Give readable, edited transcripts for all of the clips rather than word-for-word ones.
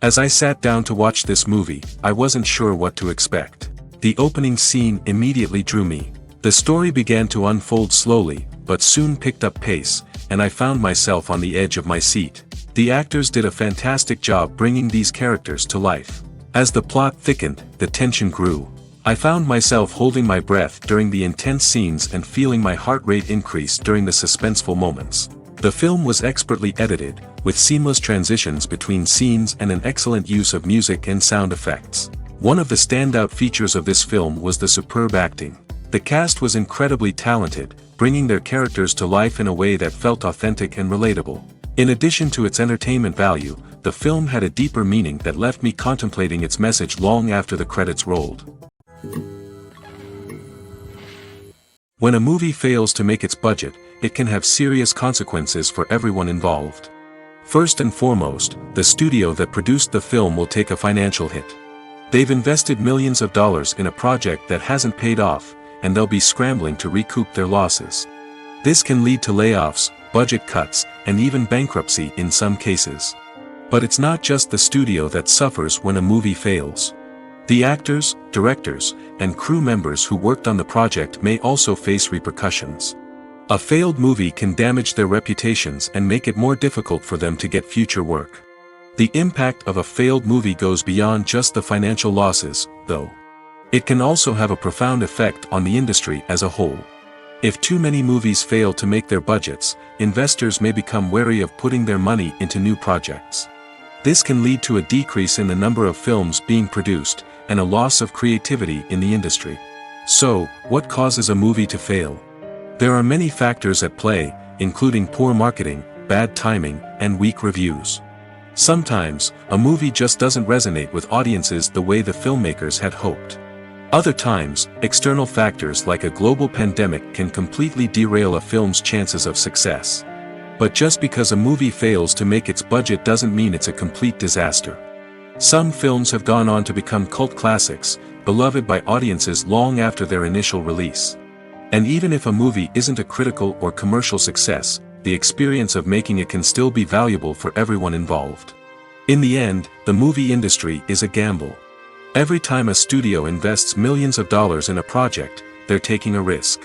As I sat down to watch this movie, I wasn't sure what to expect. The opening scene immediately drew me. The story began to unfold slowly, but soon picked up pace, and I found myself on the edge of my seat. The actors did a fantastic job bringing these characters to life. As the plot thickened, the tension grew. I found myself holding my breath during the intense scenes and feeling my heart rate increase during the suspenseful moments. The film was expertly edited, with seamless transitions between scenes and an excellent use of music and sound effects. One of the standout features of this film was the superb acting. The cast was incredibly talented, bringing their characters to life in a way that felt authentic and relatable. In addition to its entertainment value, the film had a deeper meaning that left me contemplating its message long after the credits rolled. When a movie fails to make its budget, it can have serious consequences for everyone involved. First and foremost, the studio that produced the film will take a financial hit. They've invested millions of dollars in a project that hasn't paid off, and they'll be scrambling to recoup their losses. This can lead to layoffs, budget cuts, and even bankruptcy in some cases. But it's not just the studio that suffers when a movie fails. The actors, directors, and crew members who worked on the project may also face repercussions. A failed movie can damage their reputations and make it more difficult for them to get future work. The impact of a failed movie goes beyond just the financial losses, though. It can also have a profound effect on the industry as a whole. If too many movies fail to make their budgets, investors may become wary of putting their money into new projects. This can lead to a decrease in the number of films being produced, and a loss of creativity in the industry. So, what causes a movie to fail? There are many factors at play, including poor marketing, bad timing, and weak reviews. Sometimes, a movie just doesn't resonate with audiences the way the filmmakers had hoped. Other times, external factors like a global pandemic can completely derail a film's chances of success. But just because a movie fails to make its budget doesn't mean it's a complete disaster. Some films have gone on to become cult classics, beloved by audiences long after their initial release. And even if a movie isn't a critical or commercial success, the experience of making it can still be valuable for everyone involved. In the end, the movie industry is a gamble. Every time a studio invests millions of dollars in a project, they're taking a risk.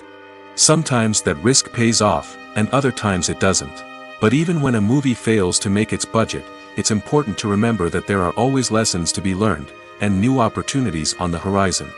Sometimes that risk pays off, and other times it doesn't. But even when a movie fails to make its budget, it's important to remember that there are always lessons to be learned, and new opportunities on the horizon.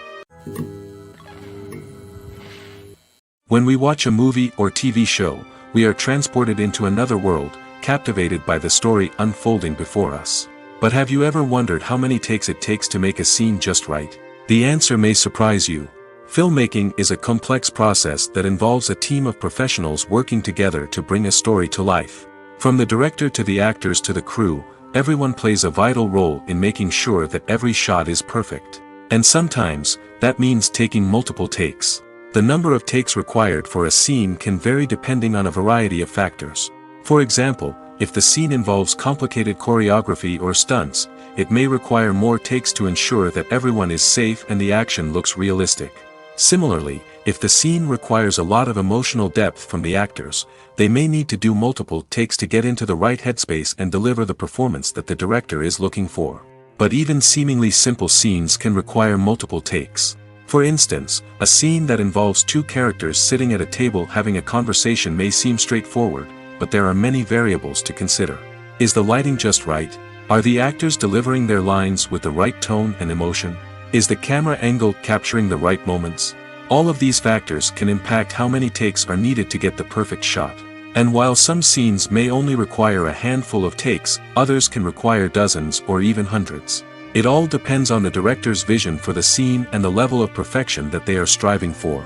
When we watch a movie or TV show, we are transported into another world, captivated by the story unfolding before us. But have you ever wondered how many takes it takes to make a scene just right? The answer may surprise you. Filmmaking is a complex process that involves a team of professionals working together to bring a story to life. From the director to the actors to the crew, everyone plays a vital role in making sure that every shot is perfect. And sometimes, that means taking multiple takes. The number of takes required for a scene can vary depending on a variety of factors. For example, if the scene involves complicated choreography or stunts, it may require more takes to ensure that everyone is safe and the action looks realistic. Similarly, if the scene requires a lot of emotional depth from the actors, they may need to do multiple takes to get into the right headspace and deliver the performance that the director is looking for. But even seemingly simple scenes can require multiple takes. For instance, a scene that involves two characters sitting at a table having a conversation may seem straightforward, but there are many variables to consider. Is the lighting just right? Are the actors delivering their lines with the right tone and emotion? Is the camera angle capturing the right moments? All of these factors can impact how many takes are needed to get the perfect shot. And while some scenes may only require a handful of takes, others can require dozens or even hundreds. It all depends on the director's vision for the scene and the level of perfection that they are striving for.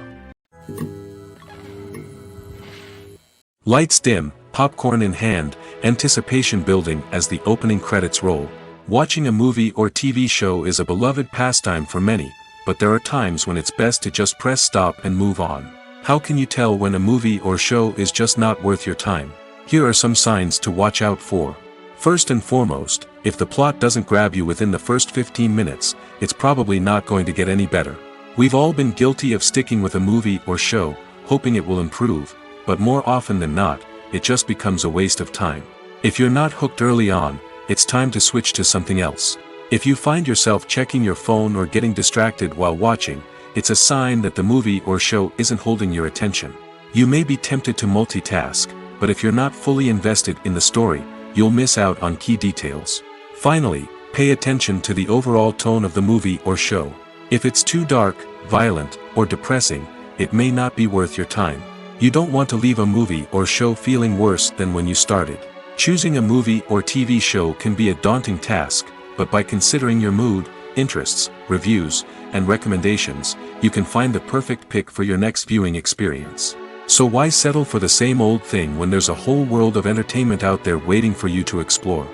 Lights dim, popcorn in hand, anticipation building as the opening credits roll. Watching a movie or TV show is a beloved pastime for many, but there are times when it's best to just press stop and move on. How can you tell when a movie or show is just not worth your time? Here are some signs to watch out for. First and foremost, if the plot doesn't grab you within the first 15 minutes, it's probably not going to get any better. We've all been guilty of sticking with a movie or show, hoping it will improve, but more often than not, it just becomes a waste of time. If you're not hooked early on, it's time to switch to something else. If you find yourself checking your phone or getting distracted while watching, it's a sign that the movie or show isn't holding your attention. You may be tempted to multitask, but if you're not fully invested in the story, you'll miss out on key details. Finally, pay attention to the overall tone of the movie or show. If it's too dark, violent, or depressing, it may not be worth your time. You don't want to leave a movie or show feeling worse than when you started. Choosing a movie or TV show can be a daunting task, but by considering your mood, interests, reviews, and recommendations, you can find the perfect pick for your next viewing experience. So why settle for the same old thing when there's a whole world of entertainment out there waiting for you to explore?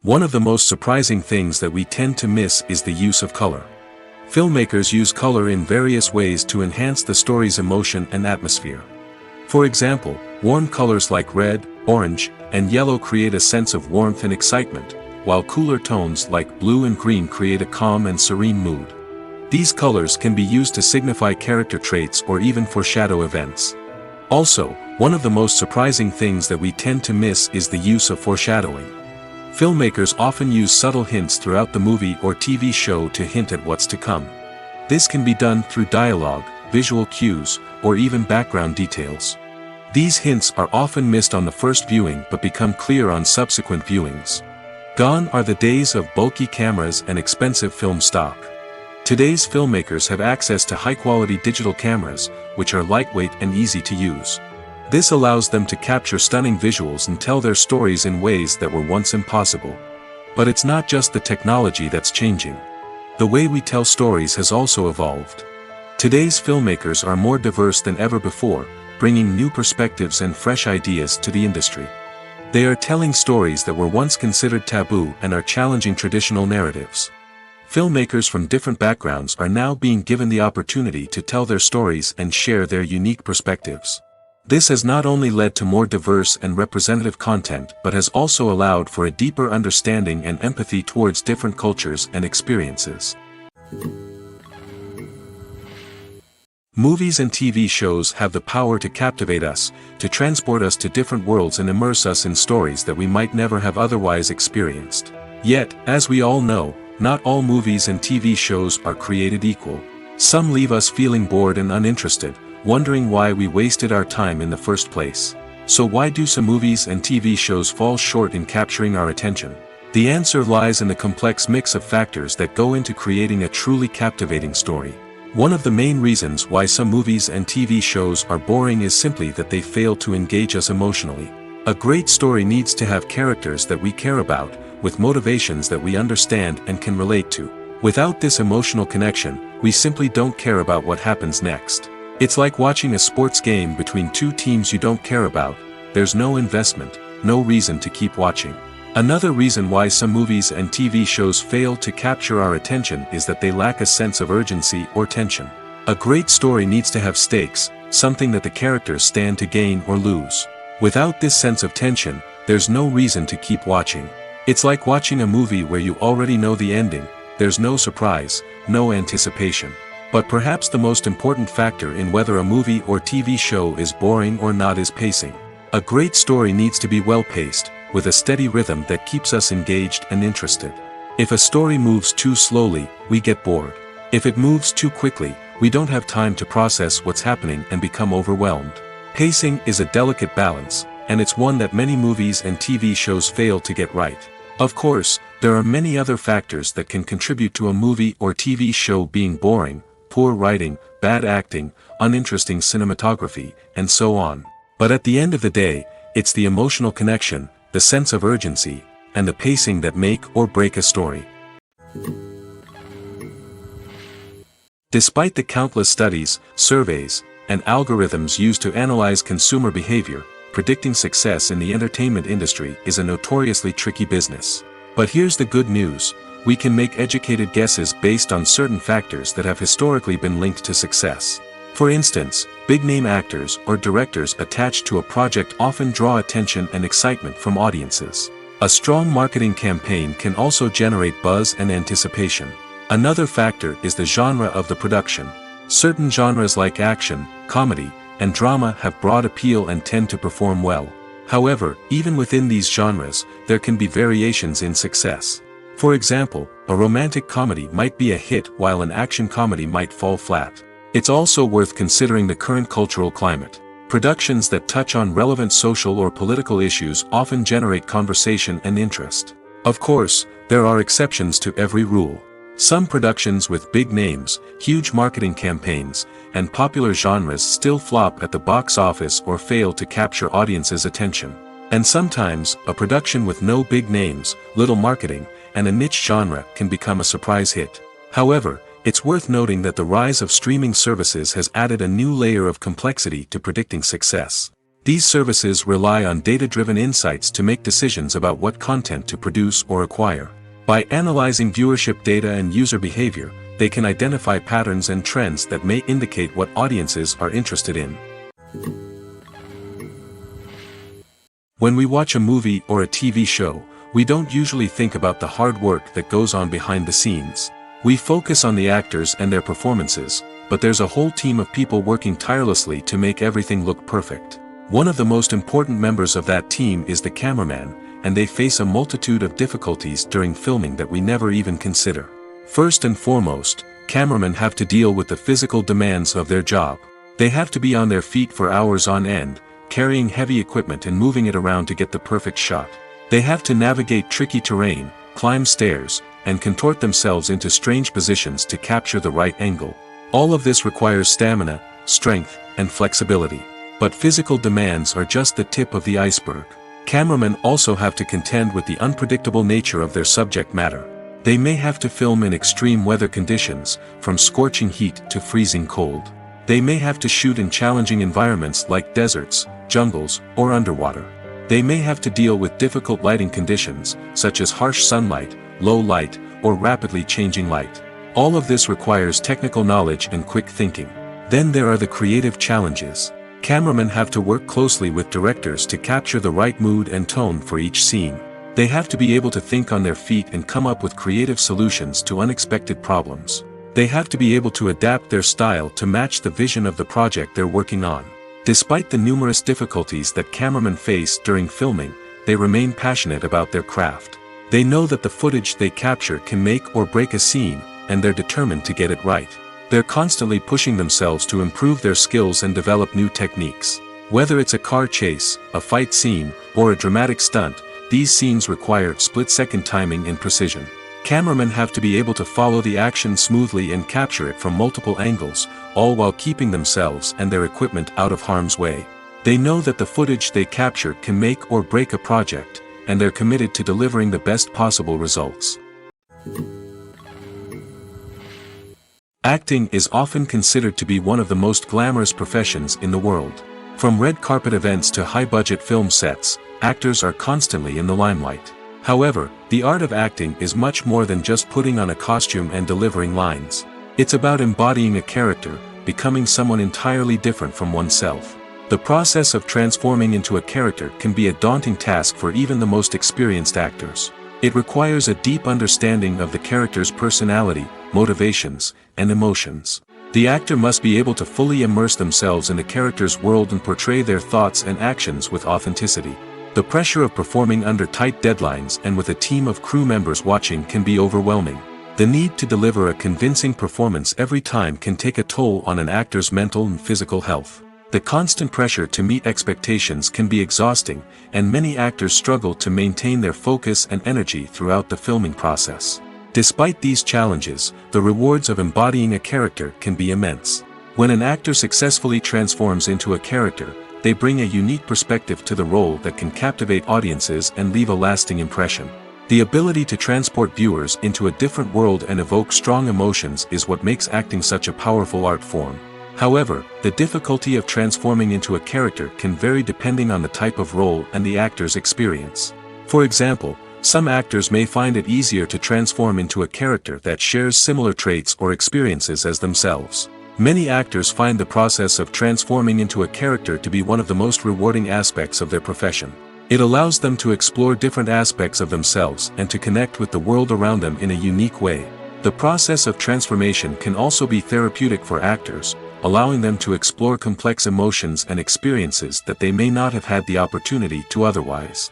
One of the most surprising things that we tend to miss is the use of color. Filmmakers use color in various ways to enhance the story's emotion and atmosphere. For example, warm colors like red, orange, and yellow create a sense of warmth and excitement, while cooler tones like blue and green create a calm and serene mood. These colors can be used to signify character traits or even foreshadow events. Also, one of the most surprising things that we tend to miss is the use of foreshadowing. Filmmakers often use subtle hints throughout the movie or TV show to hint at what's to come. This can be done through dialogue, visual cues, or even background details. These hints are often missed on the first viewing but become clear on subsequent viewings. Gone are the days of bulky cameras and expensive film stock. Today's filmmakers have access to high-quality digital cameras, which are lightweight and easy to use. This allows them to capture stunning visuals and tell their stories in ways that were once impossible. But it's not just the technology that's changing. The way we tell stories has also evolved. Today's filmmakers are more diverse than ever before, bringing new perspectives and fresh ideas to the industry. They are telling stories that were once considered taboo and are challenging traditional narratives. Filmmakers from different backgrounds are now being given the opportunity to tell their stories and share their unique perspectives. This has not only led to more diverse and representative content but has also allowed for a deeper understanding and empathy towards different cultures and experiences. Movies and TV shows have the power to captivate us, to transport us to different worlds and immerse us in stories that we might never have otherwise experienced. Yet, as we all know, not all movies and TV shows are created equal. Some leave us feeling bored and uninterested, wondering why we wasted our time in the first place. So why do some movies and TV shows fall short in capturing our attention? The answer lies in the complex mix of factors that go into creating a truly captivating story. One of the main reasons why some movies and TV shows are boring is simply that they fail to engage us emotionally. A great story needs to have characters that we care about, with motivations that we understand and can relate to. Without this emotional connection, we simply don't care about what happens next. It's like watching a sports game between two teams you don't care about. There's no investment, no reason to keep watching. Another reason why some movies and TV shows fail to capture our attention is that they lack a sense of urgency or tension. A great story needs to have stakes, something that the characters stand to gain or lose. Without this sense of tension, there's no reason to keep watching. It's like watching a movie where you already know the ending. There's no surprise, no anticipation. But perhaps the most important factor in whether a movie or TV show is boring or not is pacing. A great story needs to be well-paced, with a steady rhythm that keeps us engaged and interested. If a story moves too slowly, we get bored. If it moves too quickly, we don't have time to process what's happening and become overwhelmed. Pacing is a delicate balance, and it's one that many movies and TV shows fail to get right. Of course, there are many other factors that can contribute to a movie or TV show being boring: poor writing, bad acting, uninteresting cinematography, and so on. But at the end of the day, it's the emotional connection, the sense of urgency, and the pacing that make or break a story. Despite the countless studies, surveys, and algorithms used to analyze consumer behavior, predicting success in the entertainment industry is a notoriously tricky business. But here's the good news: we can make educated guesses based on certain factors that have historically been linked to success. For instance, big-name actors or directors attached to a project often draw attention and excitement from audiences. A strong marketing campaign can also generate buzz and anticipation. Another factor is the genre of the production. Certain genres like action, comedy, and drama have broad appeal and tend to perform well. However, even within these genres, there can be variations in success. For example, a romantic comedy might be a hit while an action comedy might fall flat. It's also worth considering the current cultural climate. Productions that touch on relevant social or political issues often generate conversation and interest. Of course, there are exceptions to every rule. Some productions with big names, huge marketing campaigns, and popular genres still flop at the box office or fail to capture audiences' attention. And sometimes, a production with no big names, little marketing, and a niche genre can become a surprise hit. However, it's worth noting that the rise of streaming services has added a new layer of complexity to predicting success. These services rely on data-driven insights to make decisions about what content to produce or acquire. By analyzing viewership data and user behavior, they can identify patterns and trends that may indicate what audiences are interested in. When we watch a movie or a TV show, we don't usually think about the hard work that goes on behind the scenes. We focus on the actors and their performances, but there's a whole team of people working tirelessly to make everything look perfect. One of the most important members of that team is the cameraman, and they face a multitude of difficulties during filming that we never even consider. First and foremost, cameramen have to deal with the physical demands of their job. They have to be on their feet for hours on end, carrying heavy equipment and moving it around to get the perfect shot. They have to navigate tricky terrain, climb stairs, and contort themselves into strange positions to capture the right angle. All of this requires stamina, strength, and flexibility. But physical demands are just the tip of the iceberg. Cameramen also have to contend with the unpredictable nature of their subject matter. They may have to film in extreme weather conditions, from scorching heat to freezing cold. They may have to shoot in challenging environments like deserts, jungles, or underwater. They may have to deal with difficult lighting conditions, such as harsh sunlight, low light, or rapidly changing light. All of this requires technical knowledge and quick thinking. Then there are the creative challenges. Cameramen have to work closely with directors to capture the right mood and tone for each scene. They have to be able to think on their feet and come up with creative solutions to unexpected problems. They have to be able to adapt their style to match the vision of the project they're working on. Despite the numerous difficulties that cameramen face during filming, they remain passionate about their craft. They know that the footage they capture can make or break a scene, and they're determined to get it right. They're constantly pushing themselves to improve their skills and develop new techniques. Whether it's a car chase, a fight scene, or a dramatic stunt, these scenes require split-second timing and precision. Cameramen have to be able to follow the action smoothly and capture it from multiple angles, all while keeping themselves and their equipment out of harm's way. They know that the footage they capture can make or break a project, and they're committed to delivering the best possible results. Acting is often considered to be one of the most glamorous professions in the world. From red carpet events to high-budget film sets, actors are constantly in the limelight. However, the art of acting is much more than just putting on a costume and delivering lines. It's about embodying a character, becoming someone entirely different from oneself. The process of transforming into a character can be a daunting task for even the most experienced actors. It requires a deep understanding of the character's personality, motivations, and emotions. The actor must be able to fully immerse themselves in the character's world and portray their thoughts and actions with authenticity. The pressure of performing under tight deadlines and with a team of crew members watching can be overwhelming. The need to deliver a convincing performance every time can take a toll on an actor's mental and physical health. The constant pressure to meet expectations can be exhausting, and many actors struggle to maintain their focus and energy throughout the filming process. Despite these challenges, the rewards of embodying a character can be immense. When an actor successfully transforms into a character, they bring a unique perspective to the role that can captivate audiences and leave a lasting impression. The ability to transport viewers into a different world and evoke strong emotions is what makes acting such a powerful art form. However, the difficulty of transforming into a character can vary depending on the type of role and the actor's experience. For example, some actors may find it easier to transform into a character that shares similar traits or experiences as themselves. Many actors find the process of transforming into a character to be one of the most rewarding aspects of their profession. It allows them to explore different aspects of themselves and to connect with the world around them in a unique way. The process of transformation can also be therapeutic for actors, allowing them to explore complex emotions and experiences that they may not have had the opportunity to otherwise.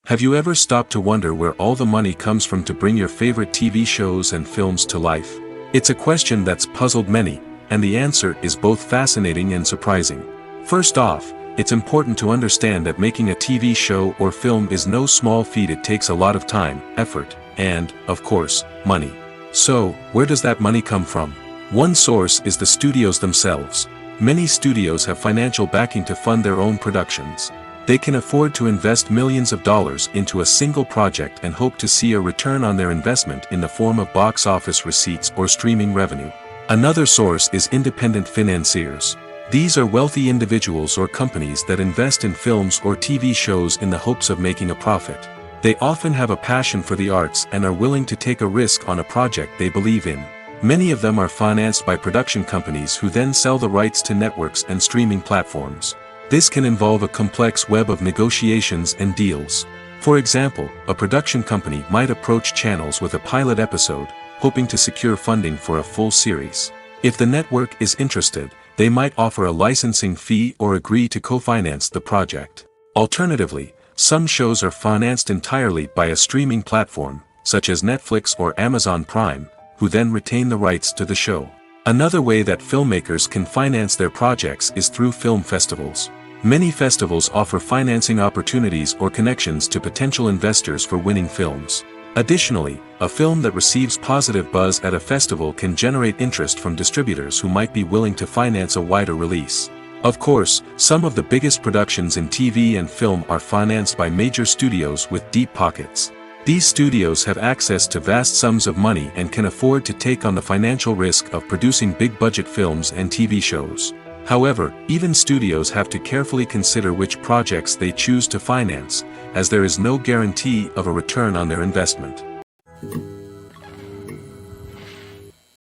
Have you ever stopped to wonder where all the money comes from to bring your favorite TV shows and films to life? It's a question that's puzzled many, and the answer is both fascinating and surprising. First off, it's important to understand that making a TV show or film is no small feat. It takes a lot of time, effort, and, of course, money. So, where does that money come from? One source is the studios themselves. Many studios have financial backing to fund their own productions. They can afford to invest millions of dollars into a single project and hope to see a return on their investment in the form of box office receipts or streaming revenue. Another source is independent financiers. These are wealthy individuals or companies that invest in films or TV shows in the hopes of making a profit. They often have a passion for the arts and are willing to take a risk on a project they believe in. Many of them are financed by production companies who then sell the rights to networks and streaming platforms. This can involve a complex web of negotiations and deals. For example, a production company might approach channels with a pilot episode, hoping to secure funding for a full series. If the network is interested, they might offer a licensing fee or agree to co-finance the project. Alternatively, some shows are financed entirely by a streaming platform, such as Netflix or Amazon Prime, who then retain the rights to the show. Another way that filmmakers can finance their projects is through film festivals. Many festivals offer financing opportunities or connections to potential investors for winning films. Additionally, a film that receives positive buzz at a festival can generate interest from distributors who might be willing to finance a wider release. Of course, some of the biggest productions in TV and film are financed by major studios with deep pockets. These studios have access to vast sums of money and can afford to take on the financial risk of producing big-budget films and TV shows. However, even studios have to carefully consider which projects they choose to finance, as there is no guarantee of a return on their investment.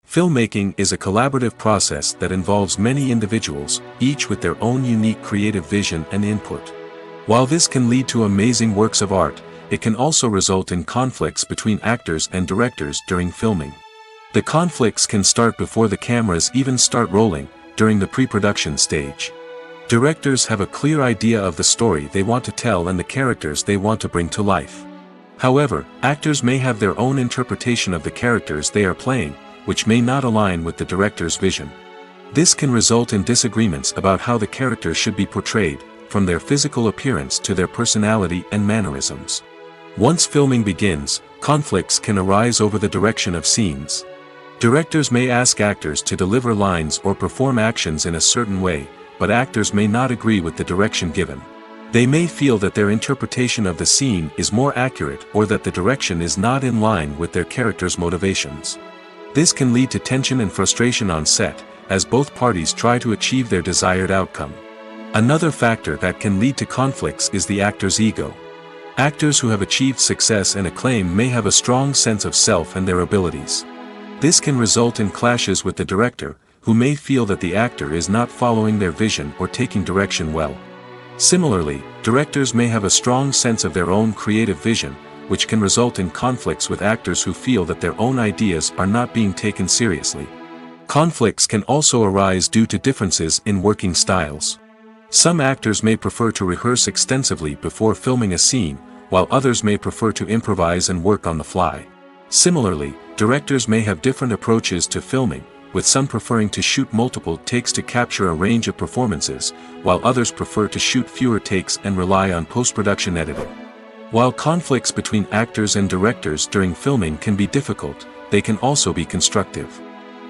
Filmmaking is a collaborative process that involves many individuals, each with their own unique creative vision and input. While this can lead to amazing works of art, it can also result in conflicts between actors and directors during filming. The conflicts can start before the cameras even start rolling, during the pre-production stage. Directors have a clear idea of the story they want to tell and the characters they want to bring to life. However, actors may have their own interpretation of the characters they are playing, which may not align with the director's vision. This can result in disagreements about how the characters should be portrayed, from their physical appearance to their personality and mannerisms. Once filming begins, conflicts can arise over the direction of scenes. Directors may ask actors to deliver lines or perform actions in a certain way, but actors may not agree with the direction given. They may feel that their interpretation of the scene is more accurate or that the direction is not in line with their character's motivations. This can lead to tension and frustration on set, as both parties try to achieve their desired outcome. Another factor that can lead to conflicts is the actor's ego. Actors who have achieved success and acclaim may have a strong sense of self and their abilities. This can result in clashes with the director, who may feel that the actor is not following their vision or taking direction well. Similarly, directors may have a strong sense of their own creative vision, which can result in conflicts with actors who feel that their own ideas are not being taken seriously. Conflicts can also arise due to differences in working styles. Some actors may prefer to rehearse extensively before filming a scene, while others may prefer to improvise and work on the fly. Similarly, directors may have different approaches to filming, with some preferring to shoot multiple takes to capture a range of performances, while others prefer to shoot fewer takes and rely on post-production editing. While conflicts between actors and directors during filming can be difficult, they can also be constructive.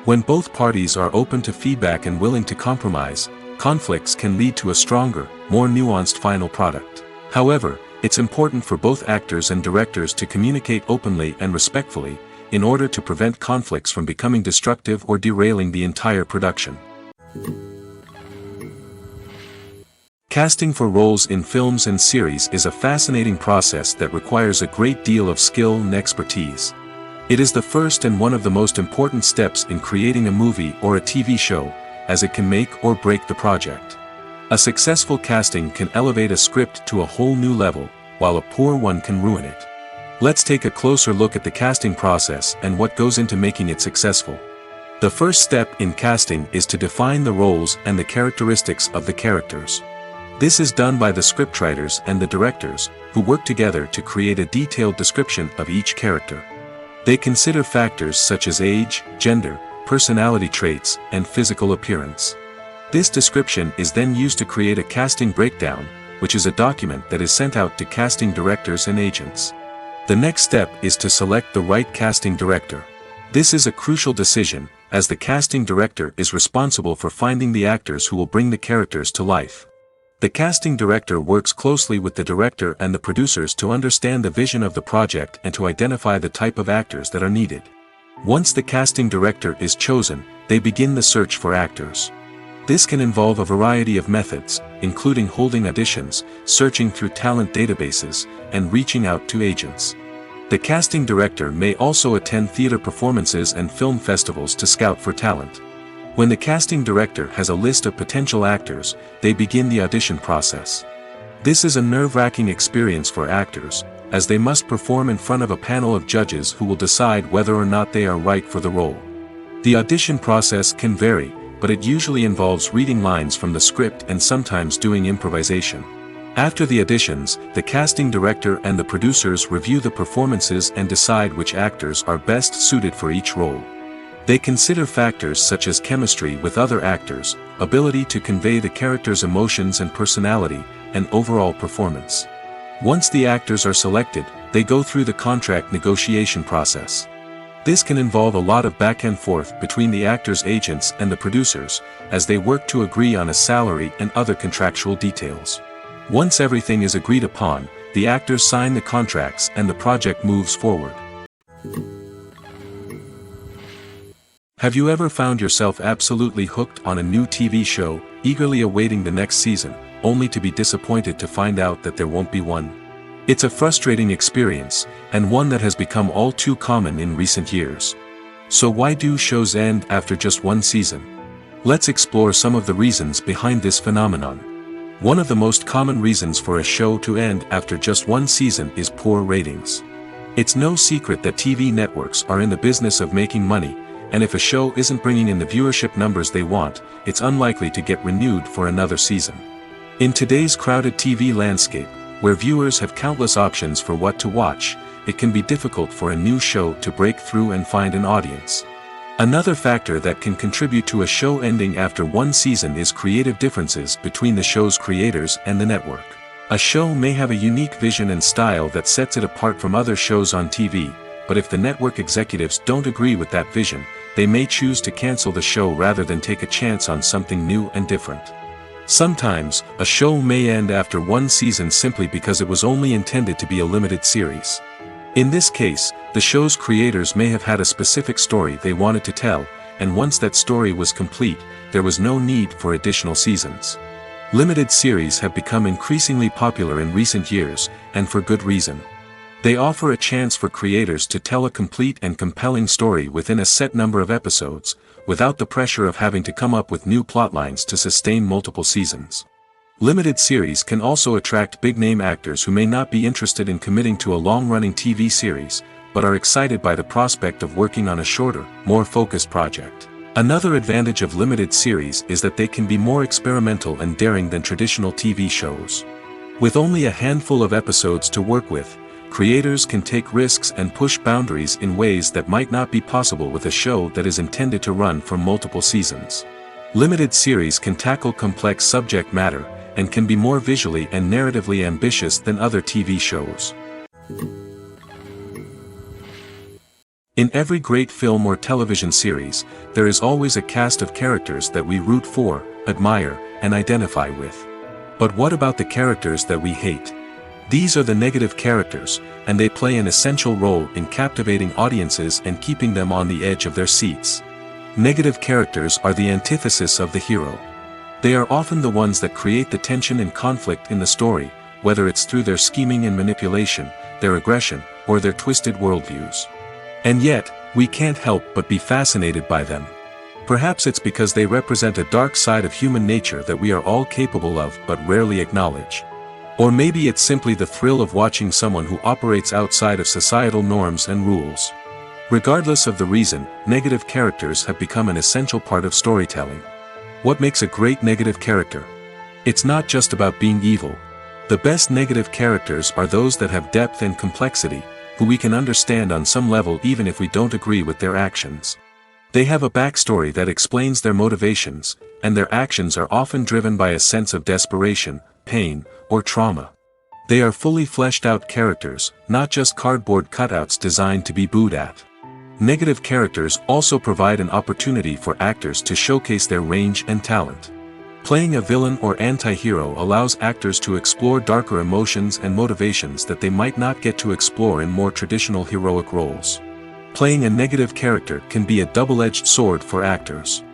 When both parties are open to feedback and willing to compromise, conflicts can lead to a stronger, more nuanced final product. However, it's important for both actors and directors to communicate openly and respectfully, in order to prevent conflicts from becoming destructive or derailing the entire production. Casting for roles in films and series is a fascinating process that requires a great deal of skill and expertise. It is the first and one of the most important steps in creating a movie or a TV show, as it can make or break the project. A successful casting can elevate a script to a whole new level, while a poor one can ruin it. Let's take a closer look at the casting process and what goes into making it successful. The first step in casting is to define the roles and the characteristics of the characters. This is done by the scriptwriters and the directors, who work together to create a detailed description of each character. They consider factors such as age, gender, personality traits, and physical appearance. This description is then used to create a casting breakdown, which is a document that is sent out to casting directors and agents. The next step is to select the right casting director. This is a crucial decision, as the casting director is responsible for finding the actors who will bring the characters to life. The casting director works closely with the director and the producers to understand the vision of the project and to identify the type of actors that are needed. Once the casting director is chosen, they begin the search for actors. This can involve a variety of methods, including holding auditions, searching through talent databases, and reaching out to agents. The casting director may also attend theater performances and film festivals to scout for talent. When the casting director has a list of potential actors, they begin the audition process. This is a nerve-wracking experience for actors, as they must perform in front of a panel of judges who will decide whether or not they are right for the role. The audition process can vary, but it usually involves reading lines from the script and sometimes doing improvisation. After the auditions, the casting director and the producers review the performances and decide which actors are best suited for each role. They consider factors such as chemistry with other actors, ability to convey the character's emotions and personality, and overall performance. Once the actors are selected, they go through the contract negotiation process. This can involve a lot of back and forth between the actors' agents and the producers, as they work to agree on a salary and other contractual details. Once everything is agreed upon, the actors sign the contracts and the project moves forward. Have you ever found yourself absolutely hooked on a new TV show, eagerly awaiting the next season, only to be disappointed to find out that there won't be one? It's a frustrating experience, and one that has become all too common in recent years. So why do shows end after just one season? Let's explore some of the reasons behind this phenomenon. One of the most common reasons for a show to end after just one season is poor ratings. It's no secret that TV networks are in the business of making money, and if a show isn't bringing in the viewership numbers they want, it's unlikely to get renewed for another season. In today's crowded TV landscape, where viewers have countless options for what to watch, it can be difficult for a new show to break through and find an audience. Another factor that can contribute to a show ending after one season is creative differences between the show's creators and the network. A show may have a unique vision and style that sets it apart from other shows on TV, but if the network executives don't agree with that vision, they may choose to cancel the show rather than take a chance on something new and different. Sometimes, a show may end after one season simply because it was only intended to be a limited series. In this case, the show's creators may have had a specific story they wanted to tell, and once that story was complete, there was no need for additional seasons. Limited series have become increasingly popular in recent years, and for good reason. They offer a chance for creators to tell a complete and compelling story within a set number of episodes, without the pressure of having to come up with new plotlines to sustain multiple seasons. Limited series can also attract big-name actors who may not be interested in committing to a long-running TV series, but are excited by the prospect of working on a shorter, more focused project. Another advantage of limited series is that they can be more experimental and daring than traditional TV shows. With only a handful of episodes to work with, creators can take risks and push boundaries in ways that might not be possible with a show that is intended to run for multiple seasons. Limited series can tackle complex subject matter, and can be more visually and narratively ambitious than other TV shows. In every great film or television series, there is always a cast of characters that we root for, admire, and identify with. But what about the characters that we hate? These are the negative characters, and they play an essential role in captivating audiences and keeping them on the edge of their seats. Negative characters are the antithesis of the hero. They are often the ones that create the tension and conflict in the story, whether it's through their scheming and manipulation, their aggression, or their twisted worldviews. And yet, we can't help but be fascinated by them. Perhaps it's because they represent a dark side of human nature that we are all capable of but rarely acknowledge. Or maybe it's simply the thrill of watching someone who operates outside of societal norms and rules. Regardless of the reason, negative characters have become an essential part of storytelling. What makes a great negative character? It's not just about being evil. The best negative characters are those that have depth and complexity, who we can understand on some level even if we don't agree with their actions. They have a backstory that explains their motivations, and their actions are often driven by a sense of desperation, pain, or trauma. They are fully fleshed out characters, not just cardboard cutouts designed to be booed at. Negative characters also provide an opportunity for actors to showcase their range and talent. Playing a villain or anti-hero allows actors to explore darker emotions and motivations that they might not get to explore in more traditional heroic roles. Playing a negative character can be a double-edged sword for actors.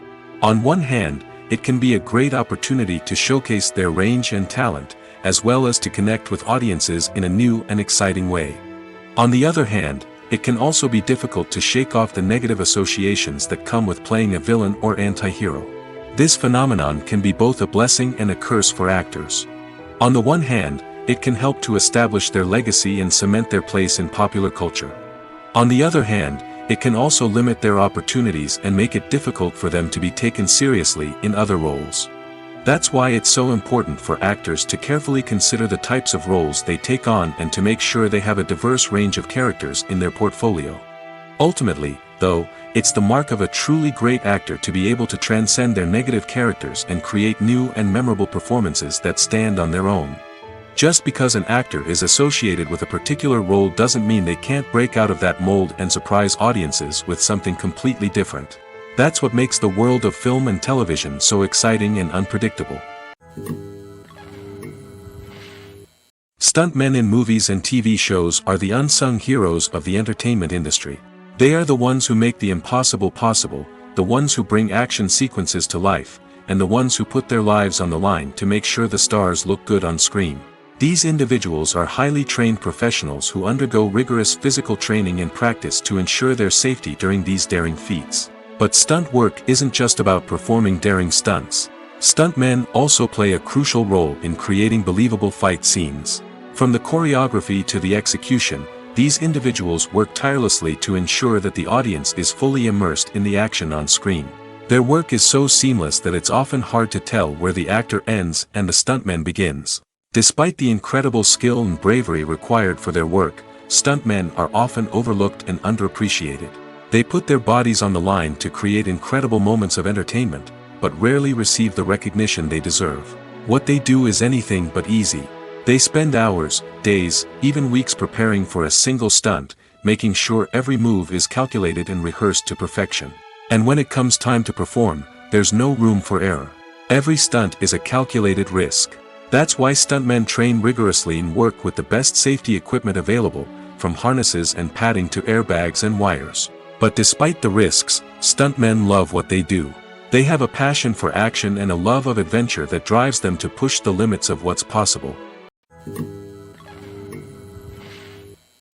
On one hand, it can be a great opportunity to showcase their range and talent, as well as to connect with audiences in a new and exciting way. On the other hand, it can also be difficult to shake off the negative associations that come with playing a villain or anti-hero. This phenomenon can be both a blessing and a curse for actors. On the one hand, it can help to establish their legacy and cement their place in popular culture. On the other hand, it can also limit their opportunities and make it difficult for them to be taken seriously in other roles. That's why it's so important for actors to carefully consider the types of roles they take on and to make sure they have a diverse range of characters in their portfolio. Ultimately, though, it's the mark of a truly great actor to be able to transcend their negative characters and create new and memorable performances that stand on their own. Just because an actor is associated with a particular role doesn't mean they can't break out of that mold and surprise audiences with something completely different. That's what makes the world of film and television so exciting and unpredictable. Stuntmen in movies and TV shows are the unsung heroes of the entertainment industry. They are the ones who make the impossible possible, the ones who bring action sequences to life, and the ones who put their lives on the line to make sure the stars look good on screen. These individuals are highly trained professionals who undergo rigorous physical training and practice to ensure their safety during these daring feats. But stunt work isn't just about performing daring stunts. Stuntmen also play a crucial role in creating believable fight scenes. From the choreography to the execution, these individuals work tirelessly to ensure that the audience is fully immersed in the action on screen. Their work is so seamless that it's often hard to tell where the actor ends and the stuntman begins. Despite the incredible skill and bravery required for their work, stuntmen are often overlooked and underappreciated. They put their bodies on the line to create incredible moments of entertainment, but rarely receive the recognition they deserve. What they do is anything but easy. They spend hours, days, even weeks preparing for a single stunt, making sure every move is calculated and rehearsed to perfection. And when it comes time to perform, there's no room for error. Every stunt is a calculated risk. That's why stuntmen train rigorously and work with the best safety equipment available, from harnesses and padding to airbags and wires. But despite the risks, stuntmen love what they do. They have a passion for action and a love of adventure that drives them to push the limits of what's possible.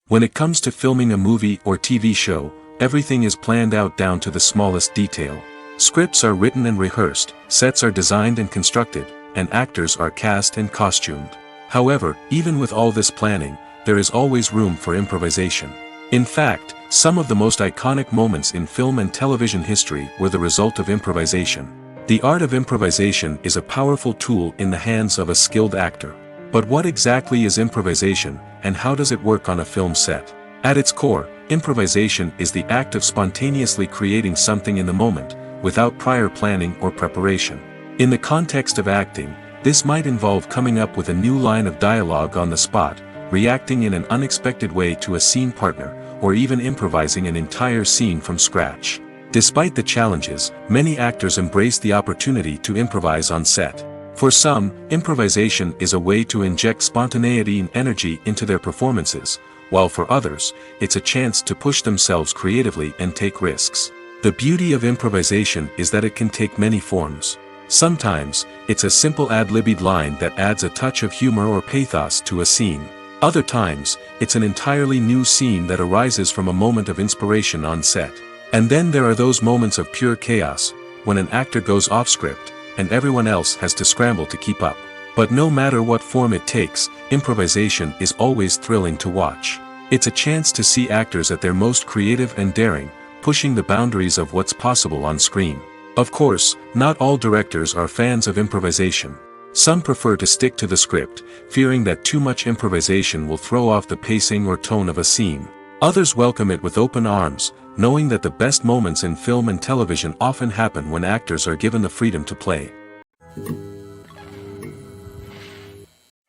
When it comes to filming a movie or TV show, everything is planned out down to the smallest detail. Scripts are written and rehearsed, sets are designed and constructed, and actors are cast and costumed. However, even with all this planning, there is always room for improvisation. In fact, some of the most iconic moments in film and television history were the result of improvisation. The art of improvisation is a powerful tool in the hands of a skilled actor. But what exactly is improvisation, and how does it work on a film set? At its core, improvisation is the act of spontaneously creating something in the moment, without prior planning or preparation. In the context of acting, this might involve coming up with a new line of dialogue on the spot, reacting in an unexpected way to a scene partner, or even improvising an entire scene from scratch. Despite the challenges, many actors embrace the opportunity to improvise on set. For some, improvisation is a way to inject spontaneity and energy into their performances, while for others, it's a chance to push themselves creatively and take risks. The beauty of improvisation is that it can take many forms. Sometimes, it's a simple ad-libbed line that adds a touch of humor or pathos to a scene. Other times, it's an entirely new scene that arises from a moment of inspiration on set. And then there are those moments of pure chaos, when an actor goes off script, and everyone else has to scramble to keep up. But no matter what form it takes, improvisation is always thrilling to watch. It's a chance to see actors at their most creative and daring, pushing the boundaries of what's possible on screen. Of course, not all directors are fans of improvisation. Some prefer to stick to the script, fearing that too much improvisation will throw off the pacing or tone of a scene. Others welcome it with open arms, knowing that the best moments in film and television often happen when actors are given the freedom to play.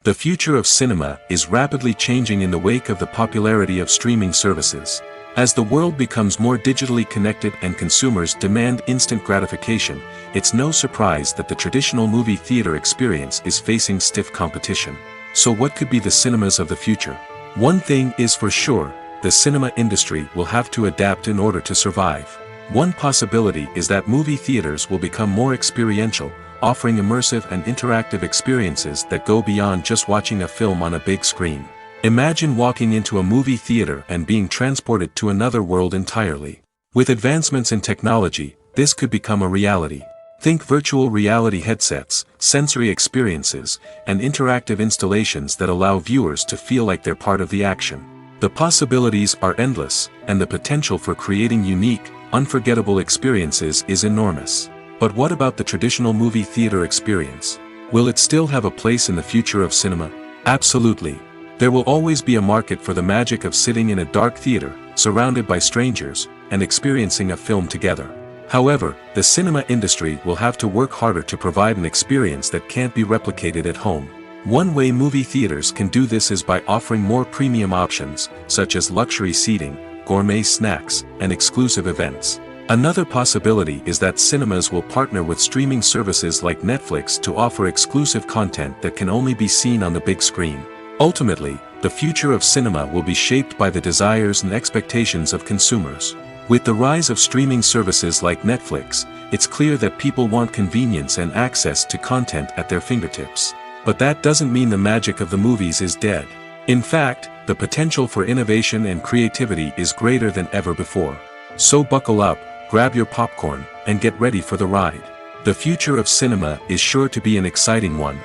The future of cinema is rapidly changing in the wake of the popularity of streaming services. As the world becomes more digitally connected and consumers demand instant gratification, it's no surprise that the traditional movie theater experience is facing stiff competition. So what could be the cinemas of the future? One thing is for sure, the cinema industry will have to adapt in order to survive. One possibility is that movie theaters will become more experiential, offering immersive and interactive experiences that go beyond just watching a film on a big screen. Imagine walking into a movie theater and being transported to another world entirely. With advancements in technology, this could become a reality. Think virtual reality headsets, sensory experiences, and interactive installations that allow viewers to feel like they're part of the action. The possibilities are endless, and the potential for creating unique, unforgettable experiences is enormous. But what about the traditional movie theater experience? Will it still have a place in the future of cinema? Absolutely. There will always be a market for the magic of sitting in a dark theater, surrounded by strangers, and experiencing a film together. However, the cinema industry will have to work harder to provide an experience that can't be replicated at home. One way movie theaters can do this is by offering more premium options, such as luxury seating, gourmet snacks, and exclusive events. Another possibility is that cinemas will partner with streaming services like Netflix to offer exclusive content that can only be seen on the big screen. Ultimately, the future of cinema will be shaped by the desires and expectations of consumers. With the rise of streaming services like Netflix, it's clear that people want convenience and access to content at their fingertips. But that doesn't mean the magic of the movies is dead. In fact, the potential for innovation and creativity is greater than ever before. So buckle up, grab your popcorn, and get ready for the ride. The future of cinema is sure to be an exciting one.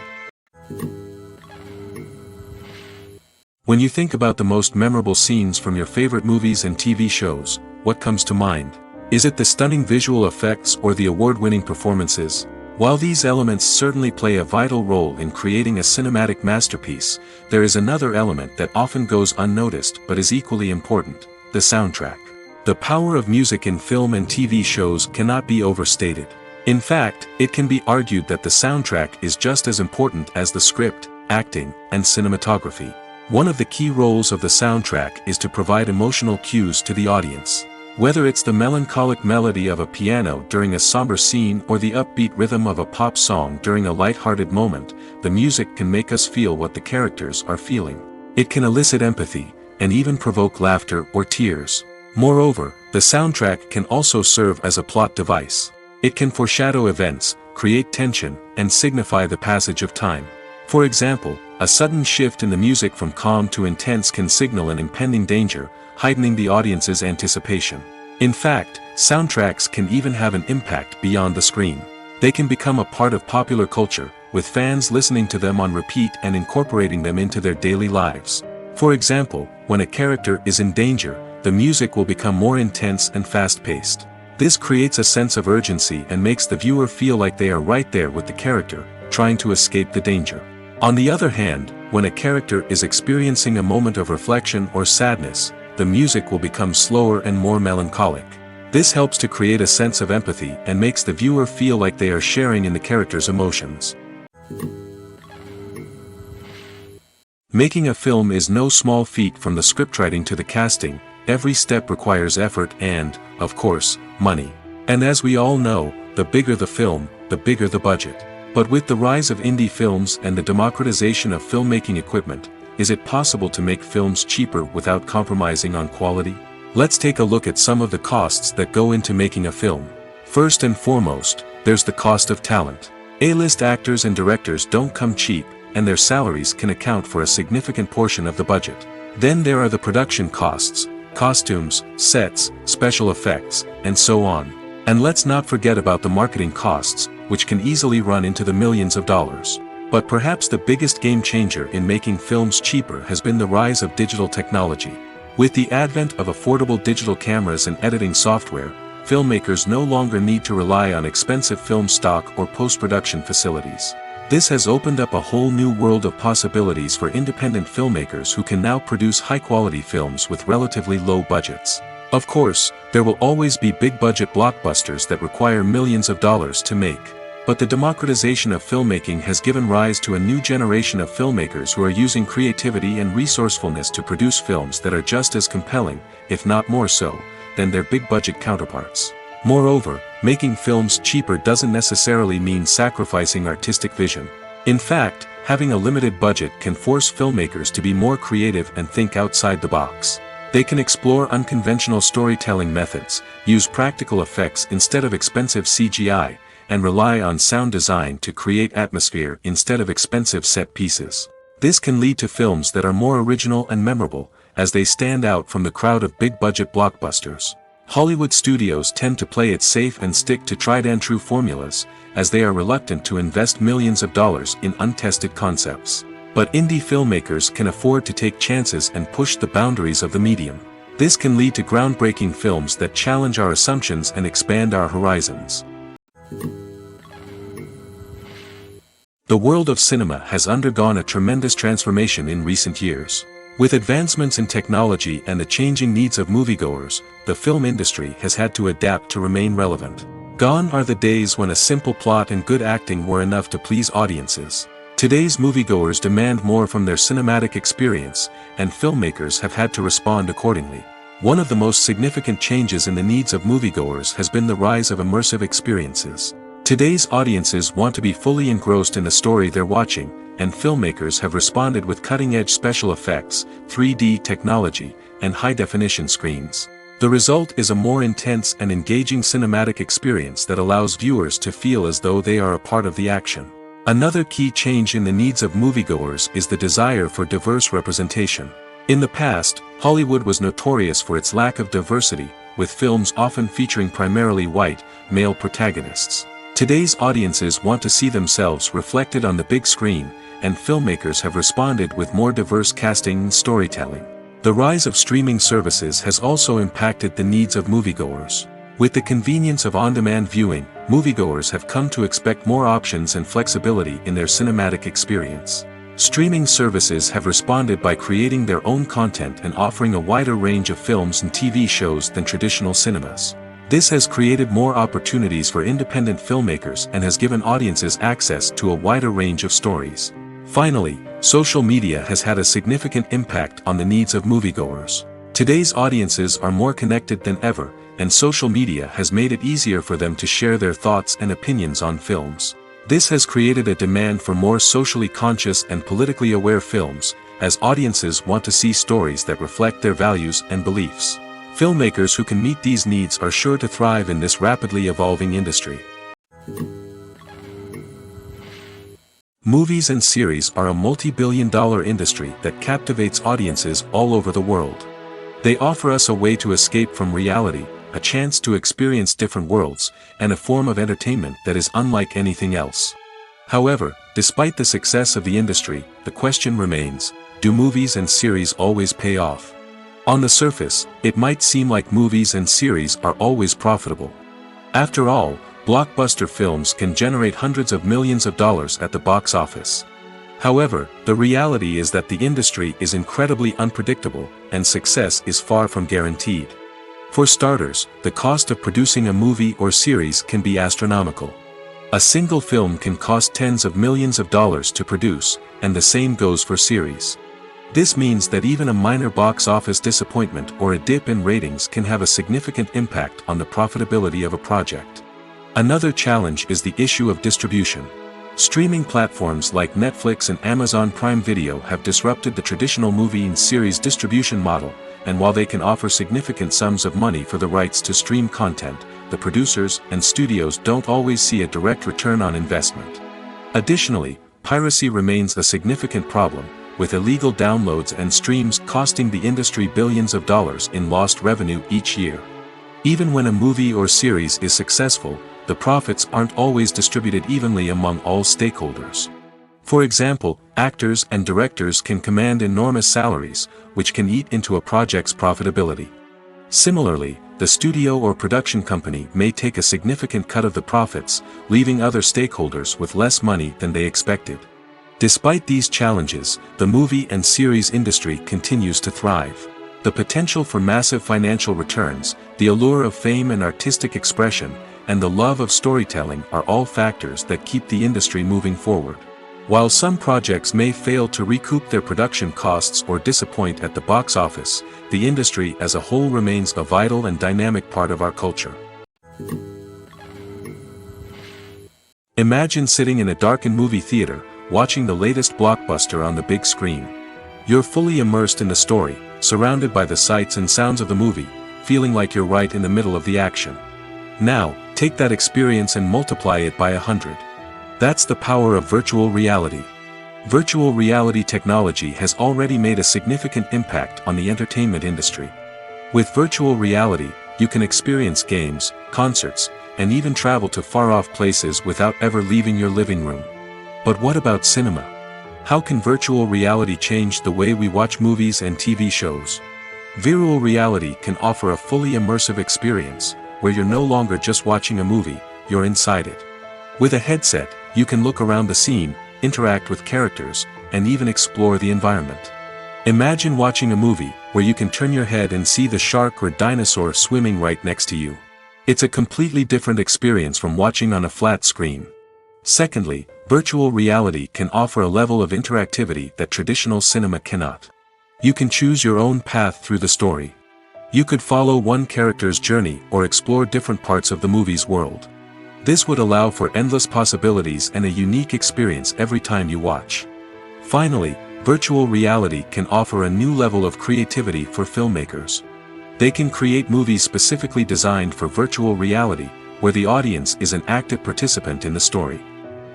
When you think about the most memorable scenes from your favorite movies and TV shows, what comes to mind? Is it the stunning visual effects or the award-winning performances? While these elements certainly play a vital role in creating a cinematic masterpiece, there is another element that often goes unnoticed but is equally important: the soundtrack. The power of music in film and TV shows cannot be overstated. In fact, it can be argued that the soundtrack is just as important as the script, acting, and cinematography. One of the key roles of the soundtrack is to provide emotional cues to the audience. Whether it's the melancholic melody of a piano during a somber scene or the upbeat rhythm of a pop song during a light-hearted moment, the music can make us feel what the characters are feeling. It can elicit empathy, and even provoke laughter or tears. Moreover, the soundtrack can also serve as a plot device. It can foreshadow events, create tension, and signify the passage of time. For example, a sudden shift in the music from calm to intense can signal an impending danger, heightening the audience's anticipation. In fact, soundtracks can even have an impact beyond the screen. They can become a part of popular culture, with fans listening to them on repeat and incorporating them into their daily lives. For example, when a character is in danger, the music will become more intense and fast-paced. This creates a sense of urgency and makes the viewer feel like they are right there with the character, trying to escape the danger. On the other hand, when a character is experiencing a moment of reflection or sadness, the music will become slower and more melancholic. This helps to create a sense of empathy and makes the viewer feel like they are sharing in the character's emotions. Making a film is no small feat. From the scriptwriting to the casting, every step requires effort and, of course, money. And as we all know, the bigger the film, the bigger the budget. But with the rise of indie films and the democratization of filmmaking equipment, is it possible to make films cheaper without compromising on quality? Let's take a look at some of the costs that go into making a film. First and foremost, there's the cost of talent. A-list actors and directors don't come cheap, and their salaries can account for a significant portion of the budget. Then there are the production costs, costumes, sets, special effects, and so on. And let's not forget about the marketing costs, which can easily run into the millions of dollars. But perhaps the biggest game changer in making films cheaper has been the rise of digital technology. With the advent of affordable digital cameras and editing software, filmmakers no longer need to rely on expensive film stock or post-production facilities. This has opened up a whole new world of possibilities for independent filmmakers who can now produce high-quality films with relatively low budgets. Of course, there will always be big-budget blockbusters that require millions of dollars to make. But the democratization of filmmaking has given rise to a new generation of filmmakers who are using creativity and resourcefulness to produce films that are just as compelling, if not more so, than their big-budget counterparts. Moreover, making films cheaper doesn't necessarily mean sacrificing artistic vision. In fact, having a limited budget can force filmmakers to be more creative and think outside the box. They can explore unconventional storytelling methods, use practical effects instead of expensive CGI, and rely on sound design to create atmosphere instead of expensive set pieces. This can lead to films that are more original and memorable, as they stand out from the crowd of big-budget blockbusters. Hollywood studios tend to play it safe and stick to tried-and-true formulas, as they are reluctant to invest millions of dollars in untested concepts. But indie filmmakers can afford to take chances and push the boundaries of the medium. This can lead to groundbreaking films that challenge our assumptions and expand our horizons. The world of cinema has undergone a tremendous transformation in recent years. With advancements in technology and the changing needs of moviegoers, the film industry has had to adapt to remain relevant. Gone are the days when a simple plot and good acting were enough to please audiences. Today's moviegoers demand more from their cinematic experience, and filmmakers have had to respond accordingly. One of the most significant changes in the needs of moviegoers has been the rise of immersive experiences. Today's audiences want to be fully engrossed in the story they're watching, and filmmakers have responded with cutting-edge special effects, 3D technology, and high-definition screens. The result is a more intense and engaging cinematic experience that allows viewers to feel as though they are a part of the action. Another key change in the needs of moviegoers is the desire for diverse representation. In the past, Hollywood was notorious for its lack of diversity, with films often featuring primarily white, male protagonists. Today's audiences want to see themselves reflected on the big screen, and filmmakers have responded with more diverse casting and storytelling. The rise of streaming services has also impacted the needs of moviegoers. With the convenience of on-demand viewing, moviegoers have come to expect more options and flexibility in their cinematic experience. Streaming services have responded by creating their own content and offering a wider range of films and TV shows than traditional cinemas. This has created more opportunities for independent filmmakers and has given audiences access to a wider range of stories. Finally, social media has had a significant impact on the needs of moviegoers. Today's audiences are more connected than ever, and social media has made it easier for them to share their thoughts and opinions on films. This has created a demand for more socially conscious and politically aware films, as audiences want to see stories that reflect their values and beliefs. Filmmakers who can meet these needs are sure to thrive in this rapidly evolving industry. Movies and series are a multi-billion-dollar industry that captivates audiences all over the world. They offer us a way to escape from reality, a chance to experience different worlds, and a form of entertainment that is unlike anything else. However, despite the success of the industry, the question remains, do movies and series always pay off? On the surface, it might seem like movies and series are always profitable. After all, blockbuster films can generate hundreds of millions of dollars at the box office. However, the reality is that the industry is incredibly unpredictable, and success is far from guaranteed. For starters, the cost of producing a movie or series can be astronomical. A single film can cost tens of millions of dollars to produce, and the same goes for series. This means that even a minor box office disappointment or a dip in ratings can have a significant impact on the profitability of a project. Another challenge is the issue of distribution. Streaming platforms like Netflix and Amazon Prime Video have disrupted the traditional movie and series distribution model, and while they can offer significant sums of money for the rights to stream content, the producers and studios don't always see a direct return on investment. Additionally, piracy remains a significant problem, with illegal downloads and streams costing the industry billions of dollars in lost revenue each year. Even when a movie or series is successful, the profits aren't always distributed evenly among all stakeholders. For example, actors and directors can command enormous salaries, which can eat into a project's profitability. Similarly, the studio or production company may take a significant cut of the profits, leaving other stakeholders with less money than they expected. Despite these challenges, the movie and series industry continues to thrive. The potential for massive financial returns, the allure of fame and artistic expression, and the love of storytelling are all factors that keep the industry moving forward. While some projects may fail to recoup their production costs or disappoint at the box office, the industry as a whole remains a vital and dynamic part of our culture. Imagine sitting in a darkened movie theater, watching the latest blockbuster on the big screen. You're fully immersed in the story, surrounded by the sights and sounds of the movie, feeling like you're right in the middle of the action. Now, take that experience and multiply it by 100. That's the power of virtual reality. Virtual reality technology has already made a significant impact on the entertainment industry. With virtual reality, you can experience games, concerts, and even travel to far-off places without ever leaving your living room. But what about cinema? How can virtual reality change the way we watch movies and TV shows? Virtual reality can offer a fully immersive experience, where you're no longer just watching a movie, you're inside it. With a headset, you can look around the scene, interact with characters, and even explore the environment. Imagine watching a movie where you can turn your head and see the shark or dinosaur swimming right next to you. It's a completely different experience from watching on a flat screen. Secondly, virtual reality can offer a level of interactivity that traditional cinema cannot. You can choose your own path through the story. You could follow one character's journey or explore different parts of the movie's world. This would allow for endless possibilities and a unique experience every time you watch. Finally, virtual reality can offer a new level of creativity for filmmakers. They can create movies specifically designed for virtual reality, where the audience is an active participant in the story.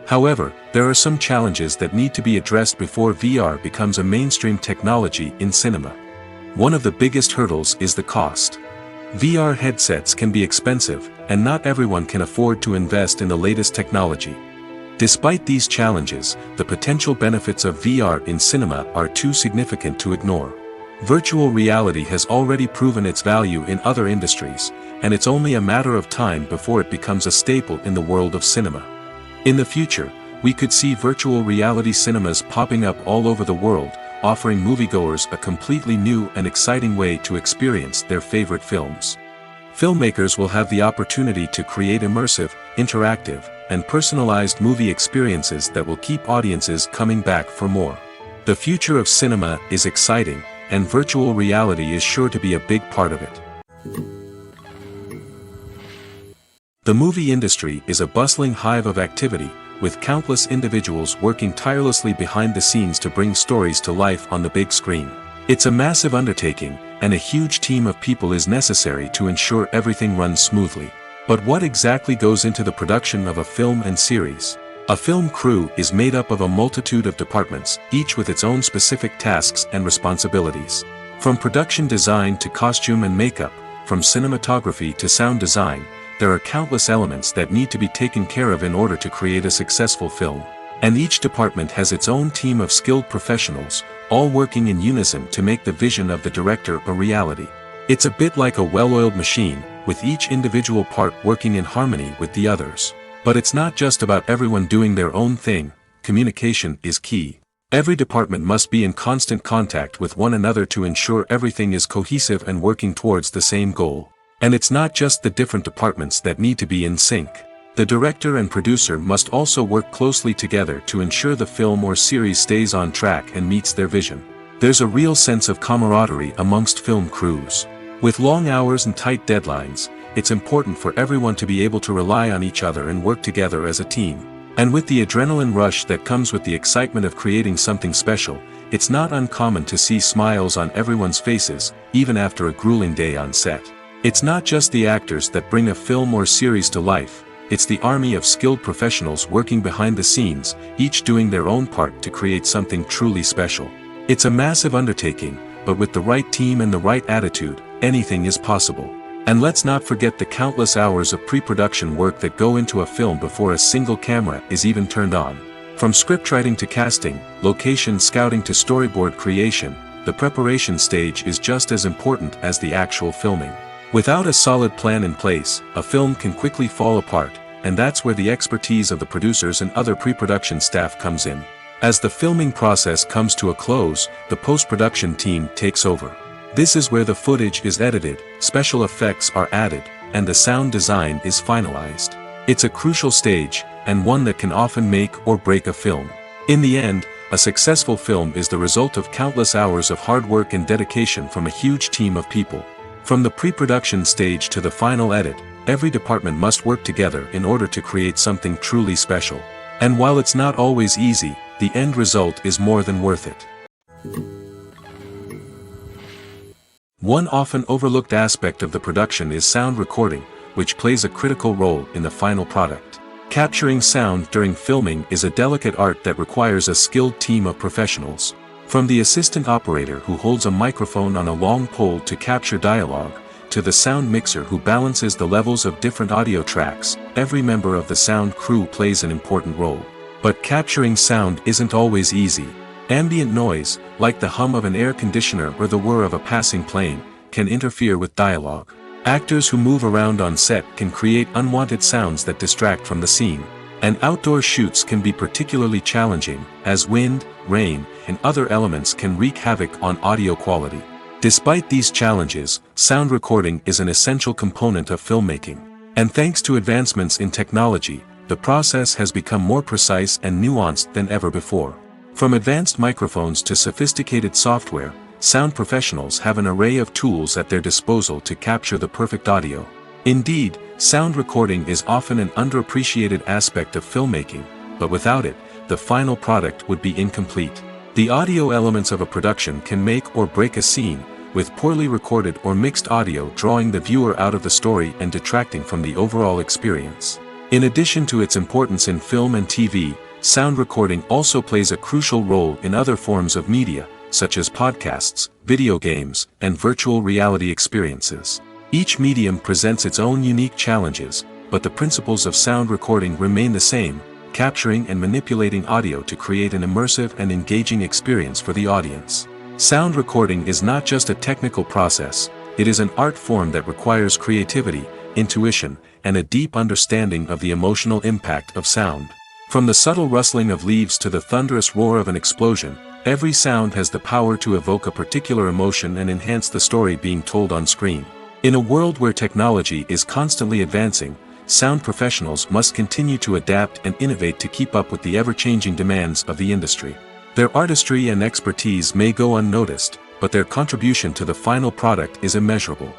However, there are some challenges that need to be addressed before VR becomes a mainstream technology in cinema. One of the biggest hurdles is the cost. VR headsets can be expensive, and not everyone can afford to invest in the latest technology. Despite these challenges, the potential benefits of VR in cinema are too significant to ignore. Virtual reality has already proven its value in other industries, and it's only a matter of time before it becomes a staple in the world of cinema. In the future, we could see virtual reality cinemas popping up all over the world, offering moviegoers a completely new and exciting way to experience their favorite films. Filmmakers will have the opportunity to create immersive, interactive, and personalized movie experiences that will keep audiences coming back for more. The future of cinema is exciting, and virtual reality is sure to be a big part of it. The movie industry is a bustling hive of activity, with countless individuals working tirelessly behind the scenes to bring stories to life on the big screen. It's a massive undertaking, and a huge team of people is necessary to ensure everything runs smoothly. But what exactly goes into the production of a film and series? A film crew is made up of a multitude of departments, each with its own specific tasks and responsibilities. From production design to costume and makeup, from cinematography to sound design, there are countless elements that need to be taken care of in order to create a successful film. And each department has its own team of skilled professionals, all working in unison to make the vision of the director a reality. It's a bit like a well-oiled machine, with each individual part working in harmony with the others. But it's not just about everyone doing their own thing. Communication is key. Every department must be in constant contact with one another to ensure everything is cohesive and working towards the same goal. And it's not just the different departments that need to be in sync. The director and producer must also work closely together to ensure the film or series stays on track and meets their vision. There's a real sense of camaraderie amongst film crews. With long hours and tight deadlines, it's important for everyone to be able to rely on each other and work together as a team. And with the adrenaline rush that comes with the excitement of creating something special, it's not uncommon to see smiles on everyone's faces, even after a grueling day on set. It's not just the actors that bring a film or series to life, it's the army of skilled professionals working behind the scenes, each doing their own part to create something truly special. It's a massive undertaking, but with the right team and the right attitude, anything is possible. And let's not forget the countless hours of pre-production work that go into a film before a single camera is even turned on. From scriptwriting to casting, location scouting to storyboard creation, the preparation stage is just as important as the actual filming. Without a solid plan in place, a film can quickly fall apart, and that's where the expertise of the producers and other pre-production staff comes in. As the filming process comes to a close, the post-production team takes over. This is where the footage is edited, special effects are added, and the sound design is finalized. It's a crucial stage, and one that can often make or break a film. In the end, a successful film is the result of countless hours of hard work and dedication from a huge team of people. From the pre-production stage to the final edit, every department must work together in order to create something truly special. And while it's not always easy, the end result is more than worth it. One often overlooked aspect of the production is sound recording, which plays a critical role in the final product. Capturing sound during filming is a delicate art that requires a skilled team of professionals. From the assistant operator who holds a microphone on a long pole to capture dialogue, to the sound mixer who balances the levels of different audio tracks, every member of the sound crew plays an important role. But capturing sound isn't always easy. Ambient noise, like the hum of an air conditioner or the whir of a passing plane, can interfere with dialogue. Actors who move around on set can create unwanted sounds that distract from the scene. And outdoor shoots can be particularly challenging, as wind, rain, and other elements can wreak havoc on audio quality. Despite these challenges, sound recording is an essential component of filmmaking. And thanks to advancements in technology, the process has become more precise and nuanced than ever before. From advanced microphones to sophisticated software, sound professionals have an array of tools at their disposal to capture the perfect audio. Indeed, sound recording is often an underappreciated aspect of filmmaking, but without it, the final product would be incomplete. The audio elements of a production can make or break a scene, with poorly recorded or mixed audio drawing the viewer out of the story and detracting from the overall experience. In addition to its importance in film and TV, sound recording also plays a crucial role in other forms of media, such as podcasts, video games, and virtual reality experiences. Each medium presents its own unique challenges, but the principles of sound recording remain the same, capturing and manipulating audio to create an immersive and engaging experience for the audience. Sound recording is not just a technical process, it is an art form that requires creativity, intuition, and a deep understanding of the emotional impact of sound. From the subtle rustling of leaves to the thunderous roar of an explosion, every sound has the power to evoke a particular emotion and enhance the story being told on screen. In a world where technology is constantly advancing, sound professionals must continue to adapt and innovate to keep up with the ever-changing demands of the industry. Their artistry and expertise may go unnoticed, but their contribution to the final product is immeasurable.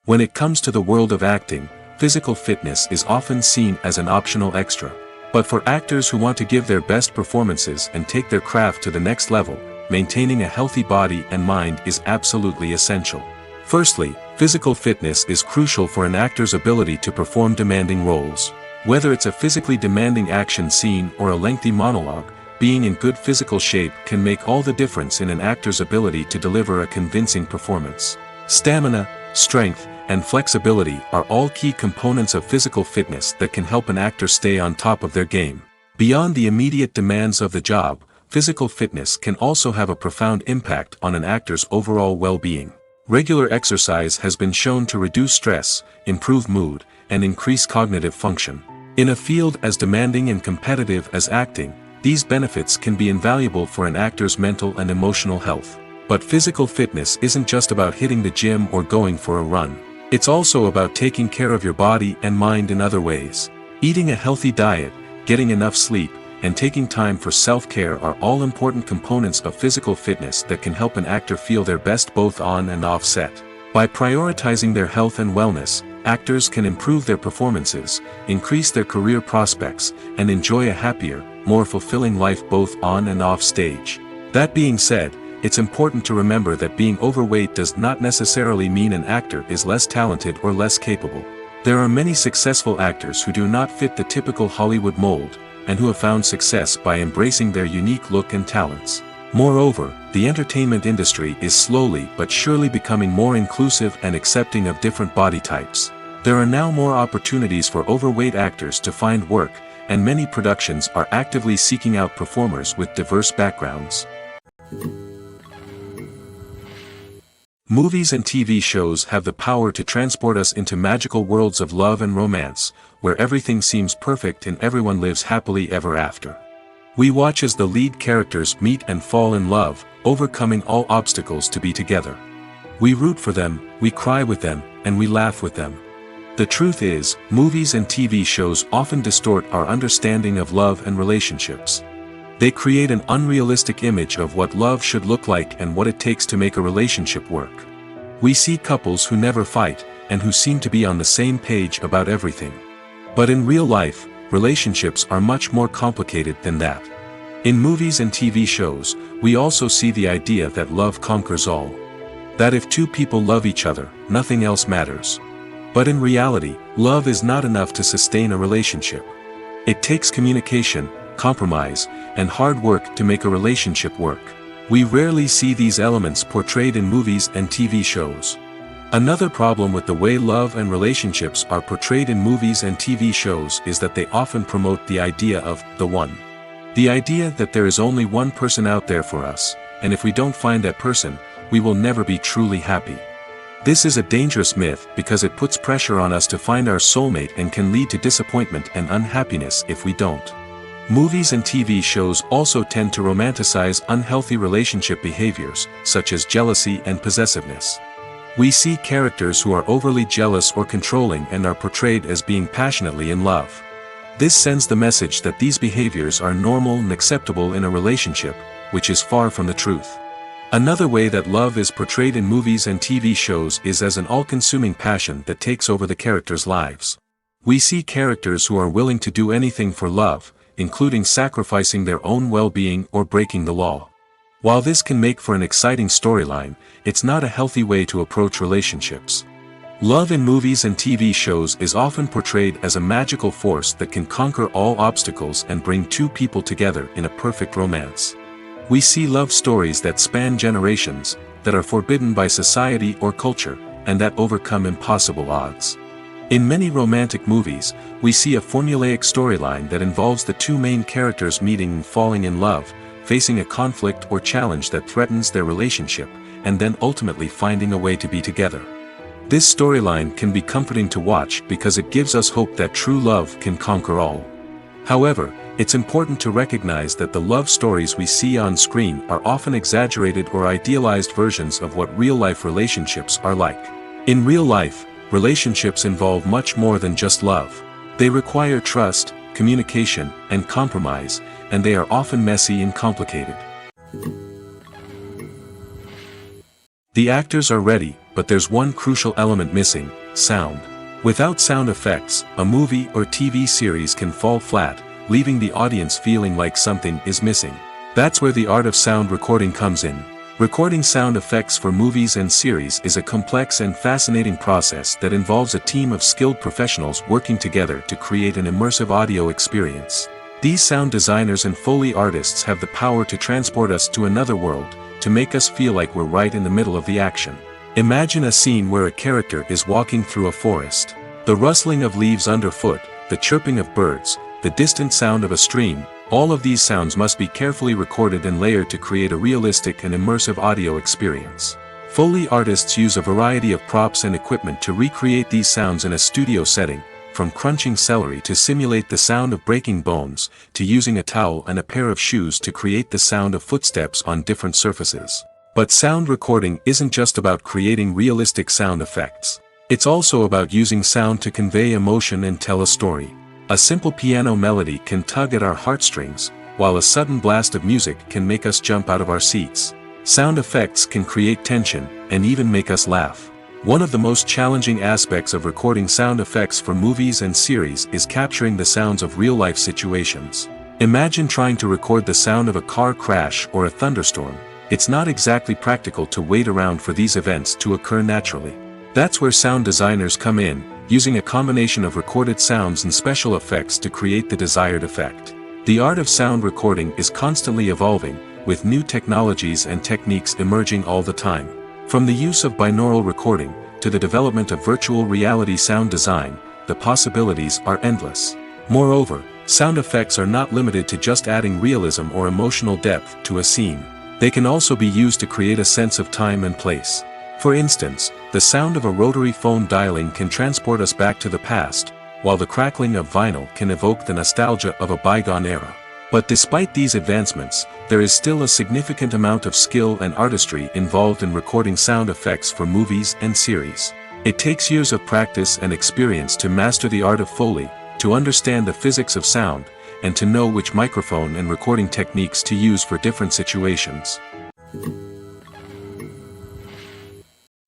When it comes to the world of acting, physical fitness is often seen as an optional extra. But for actors who want to give their best performances and take their craft to the next level, maintaining a healthy body and mind is absolutely essential. Firstly, physical fitness is crucial for an actor's ability to perform demanding roles. Whether it's a physically demanding action scene or a lengthy monologue, being in good physical shape can make all the difference in an actor's ability to deliver a convincing performance. Stamina, strength, and flexibility are all key components of physical fitness that can help an actor stay on top of their game. Beyond the immediate demands of the job, physical fitness can also have a profound impact on an actor's overall well-being. Regular exercise has been shown to reduce stress, improve mood, and increase cognitive function. In a field as demanding and competitive as acting, these benefits can be invaluable for an actor's mental and emotional health. But physical fitness isn't just about hitting the gym or going for a run. It's also about taking care of your body and mind in other ways. Eating a healthy diet, getting enough sleep, and taking time for self-care are all important components of physical fitness that can help an actor feel their best both on and off set. By prioritizing their health and wellness, actors can improve their performances, increase their career prospects, and enjoy a happier, more fulfilling life both on and off stage. That being said, it's important to remember that being overweight does not necessarily mean an actor is less talented or less capable. There are many successful actors who do not fit the typical Hollywood mold, and who have found success by embracing their unique look and talents. Moreover, the entertainment industry is slowly but surely becoming more inclusive and accepting of different body types. There are now more opportunities for overweight actors to find work, and many productions are actively seeking out performers with diverse backgrounds. Movies and TV shows have the power to transport us into magical worlds of love and romance, where everything seems perfect and everyone lives happily ever after. We watch as the lead characters meet and fall in love, overcoming all obstacles to be together. We root for them, we cry with them, and we laugh with them. The truth is, movies and TV shows often distort our understanding of love and relationships. They create an unrealistic image of what love should look like and what it takes to make a relationship work. We see couples who never fight, and who seem to be on the same page about everything. But in real life, relationships are much more complicated than that. In movies and TV shows, we also see the idea that love conquers all. That if two people love each other, nothing else matters. But in reality, love is not enough to sustain a relationship. It takes communication, compromise, and hard work to make a relationship work. We rarely see these elements portrayed in movies and TV shows. Another problem with the way love and relationships are portrayed in movies and TV shows is that they often promote the idea of the one. The idea that there is only one person out there for us, and if we don't find that person, we will never be truly happy. This is a dangerous myth because it puts pressure on us to find our soulmate and can lead to disappointment and unhappiness if we don't. Movies and TV shows also tend to romanticize unhealthy relationship behaviors, such as jealousy and possessiveness. We see characters who are overly jealous or controlling and are portrayed as being passionately in love. This sends the message that these behaviors are normal and acceptable in a relationship, which is far from the truth. Another way that love is portrayed in movies and TV shows is as an all-consuming passion that takes over the characters' lives. We see characters who are willing to do anything for love, including sacrificing their own well-being or breaking the law. While this can make for an exciting storyline, it's not a healthy way to approach relationships. Love in movies and TV shows is often portrayed as a magical force that can conquer all obstacles and bring two people together in a perfect romance. We see love stories that span generations, that are forbidden by society or culture, and that overcome impossible odds. In many romantic movies, we see a formulaic storyline that involves the two main characters meeting and falling in love, facing a conflict or challenge that threatens their relationship, and then ultimately finding a way to be together. This storyline can be comforting to watch because it gives us hope that true love can conquer all. However, it's important to recognize that the love stories we see on screen are often exaggerated or idealized versions of what real-life relationships are like. In real life, relationships involve much more than just love. They require trust, communication, and compromise, and they are often messy and complicated. The actors are ready, but there's one crucial element missing: sound. Without sound effects, a movie or TV series can fall flat, leaving the audience feeling like something is missing. That's where the art of sound recording comes in. Recording sound effects for movies and series is a complex and fascinating process that involves a team of skilled professionals working together to create an immersive audio experience. These sound designers and Foley artists have the power to transport us to another world, to make us feel like we're right in the middle of the action. Imagine a scene where a character is walking through a forest. The rustling of leaves underfoot, the chirping of birds, the distant sound of a stream, all of these sounds must be carefully recorded and layered to create a realistic and immersive audio experience. Foley artists use a variety of props and equipment to recreate these sounds in a studio setting, from crunching celery to simulate the sound of breaking bones, to using a towel and a pair of shoes to create the sound of footsteps on different surfaces. But sound recording isn't just about creating realistic sound effects. It's also about using sound to convey emotion and tell a story. A simple piano melody can tug at our heartstrings, while a sudden blast of music can make us jump out of our seats. Sound effects can create tension, and even make us laugh. One of the most challenging aspects of recording sound effects for movies and series is capturing the sounds of real-life situations. Imagine trying to record the sound of a car crash or a thunderstorm. It's not exactly practical to wait around for these events to occur naturally. That's where sound designers come in, using a combination of recorded sounds and special effects to create the desired effect. The art of sound recording is constantly evolving, with new technologies and techniques emerging all the time. From the use of binaural recording, to the development of virtual reality sound design, the possibilities are endless. Moreover, sound effects are not limited to just adding realism or emotional depth to a scene. They can also be used to create a sense of time and place. For instance, the sound of a rotary phone dialing can transport us back to the past, while the crackling of vinyl can evoke the nostalgia of a bygone era. But despite these advancements, there is still a significant amount of skill and artistry involved in recording sound effects for movies and series. It takes years of practice and experience to master the art of Foley, to understand the physics of sound, and to know which microphone and recording techniques to use for different situations.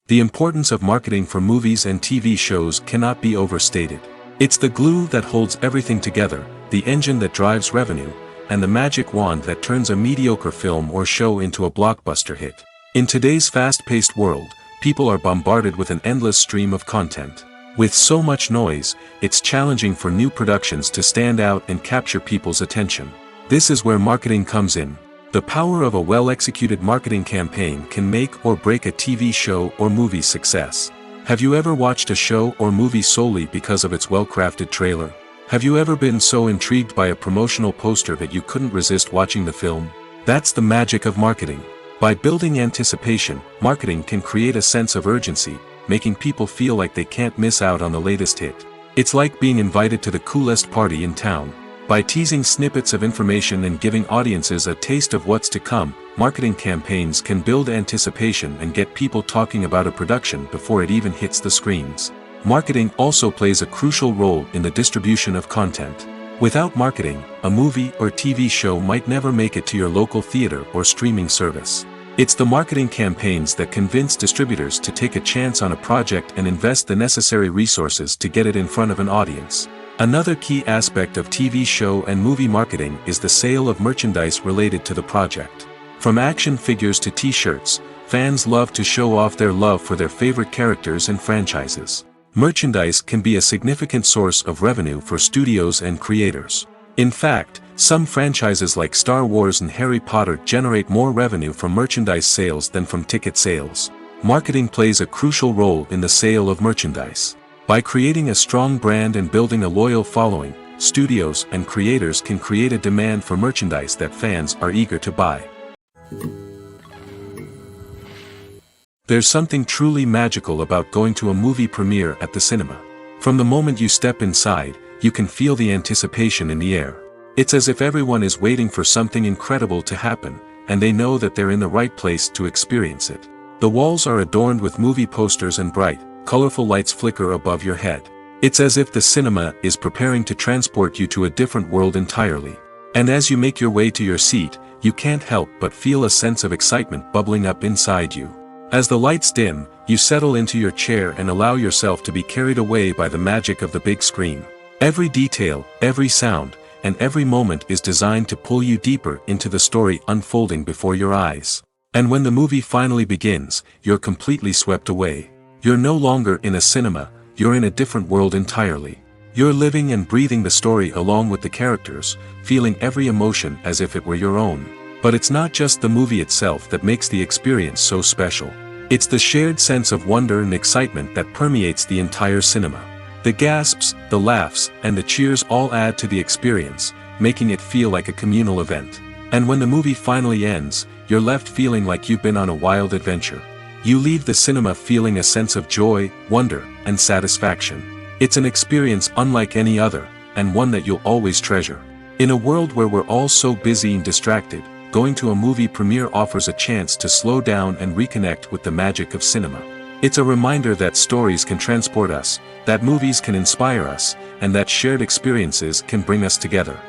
The importance of marketing for movies and TV shows cannot be overstated. It's the glue that holds everything together, the engine that drives revenue, and the magic wand that turns a mediocre film or show into a blockbuster hit. In today's fast-paced world, people are bombarded with an endless stream of content. With so much noise, it's challenging for new productions to stand out and capture people's attention. This is where marketing comes in. The power of a well-executed marketing campaign can make or break a TV show or movie's success. Have you ever watched a show or movie solely because of its well-crafted trailer? Have you ever been so intrigued by a promotional poster that you couldn't resist watching the film? That's the magic of marketing. By building anticipation, marketing can create a sense of urgency, making people feel like they can't miss out on the latest hit. It's like being invited to the coolest party in town. By teasing snippets of information and giving audiences a taste of what's to come, marketing campaigns can build anticipation and get people talking about a production before it even hits the screens. Marketing also plays a crucial role in the distribution of content. Without marketing, a movie or TV show might never make it to your local theater or streaming service. It's the marketing campaigns that convince distributors to take a chance on a project and invest the necessary resources to get it in front of an audience. Another key aspect of TV show and movie marketing is the sale of merchandise related to the project. From action figures to t-shirts, fans love to show off their love for their favorite characters and franchises. Merchandise can be a significant source of revenue for studios and creators. In fact, some franchises like Star Wars and Harry Potter generate more revenue from merchandise sales than from ticket sales. Marketing plays a crucial role in the sale of merchandise. By creating a strong brand and building a loyal following, studios and creators can create a demand for merchandise that fans are eager to buy. There's something truly magical about going to a movie premiere at the cinema. From the moment you step inside, you can feel the anticipation in the air. It's as if everyone is waiting for something incredible to happen, and they know that they're in the right place to experience it. The walls are adorned with movie posters and bright, colorful lights flicker above your head. It's as if the cinema is preparing to transport you to a different world entirely. And as you make your way to your seat, you can't help but feel a sense of excitement bubbling up inside you. As the lights dim, you settle into your chair and allow yourself to be carried away by the magic of the big screen. Every detail, every sound, and every moment is designed to pull you deeper into the story unfolding before your eyes. And when the movie finally begins, you're completely swept away. You're no longer in a cinema, you're in a different world entirely. You're living and breathing the story along with the characters, feeling every emotion as if it were your own. But it's not just the movie itself that makes the experience so special. It's the shared sense of wonder and excitement that permeates the entire cinema. The gasps, the laughs, and the cheers all add to the experience, making it feel like a communal event. And when the movie finally ends, you're left feeling like you've been on a wild adventure. You leave the cinema feeling a sense of joy, wonder, and satisfaction. It's an experience unlike any other, and one that you'll always treasure. In a world where we're all so busy and distracted, going to a movie premiere offers a chance to slow down and reconnect with the magic of cinema. It's a reminder that stories can transport us, that movies can inspire us, and that shared experiences can bring us together.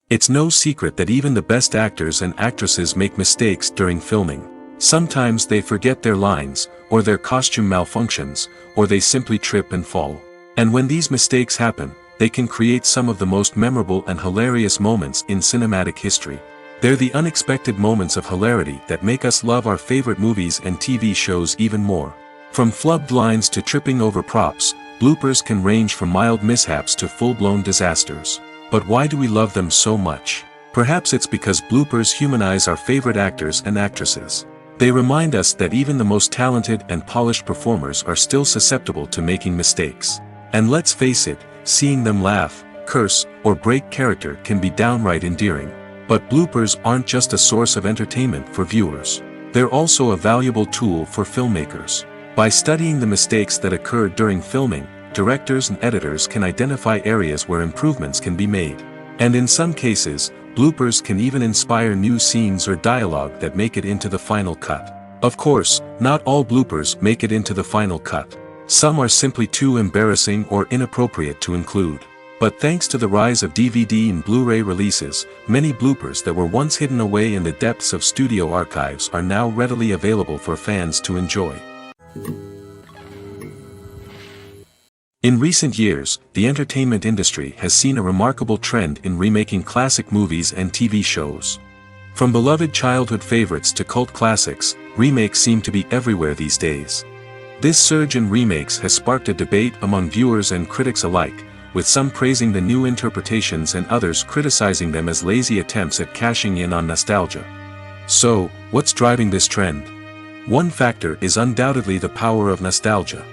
It's no secret that even the best actors and actresses make mistakes during filming. Sometimes they forget their lines, or their costume malfunctions, or they simply trip and fall. And when these mistakes happen, they can create some of the most memorable and hilarious moments in cinematic history. They're the unexpected moments of hilarity that make us love our favorite movies and TV shows even more. From flubbed lines to tripping over props, bloopers can range from mild mishaps to full-blown disasters. But why do we love them so much? Perhaps it's because bloopers humanize our favorite actors and actresses. They remind us that even the most talented and polished performers are still susceptible to making mistakes. And let's face it, seeing them laugh, curse, or break character can be downright endearing. But bloopers aren't just a source of entertainment for viewers. They're also a valuable tool for filmmakers. By studying the mistakes that occurred during filming, directors and editors can identify areas where improvements can be made. And in some cases, bloopers can even inspire new scenes or dialogue that make it into the final cut. Of course, not all bloopers make it into the final cut. Some are simply too embarrassing or inappropriate to include. But thanks to the rise of DVD and Blu-ray releases, many bloopers that were once hidden away in the depths of studio archives are now readily available for fans to enjoy. In recent years, the entertainment industry has seen a remarkable trend in remaking classic movies and TV shows. From beloved childhood favorites to cult classics, remakes seem to be everywhere these days. This surge in remakes has sparked a debate among viewers and critics alike, with some praising the new interpretations and others criticizing them as lazy attempts at cashing in on nostalgia. So, what's driving this trend? One factor is undoubtedly the power of nostalgia.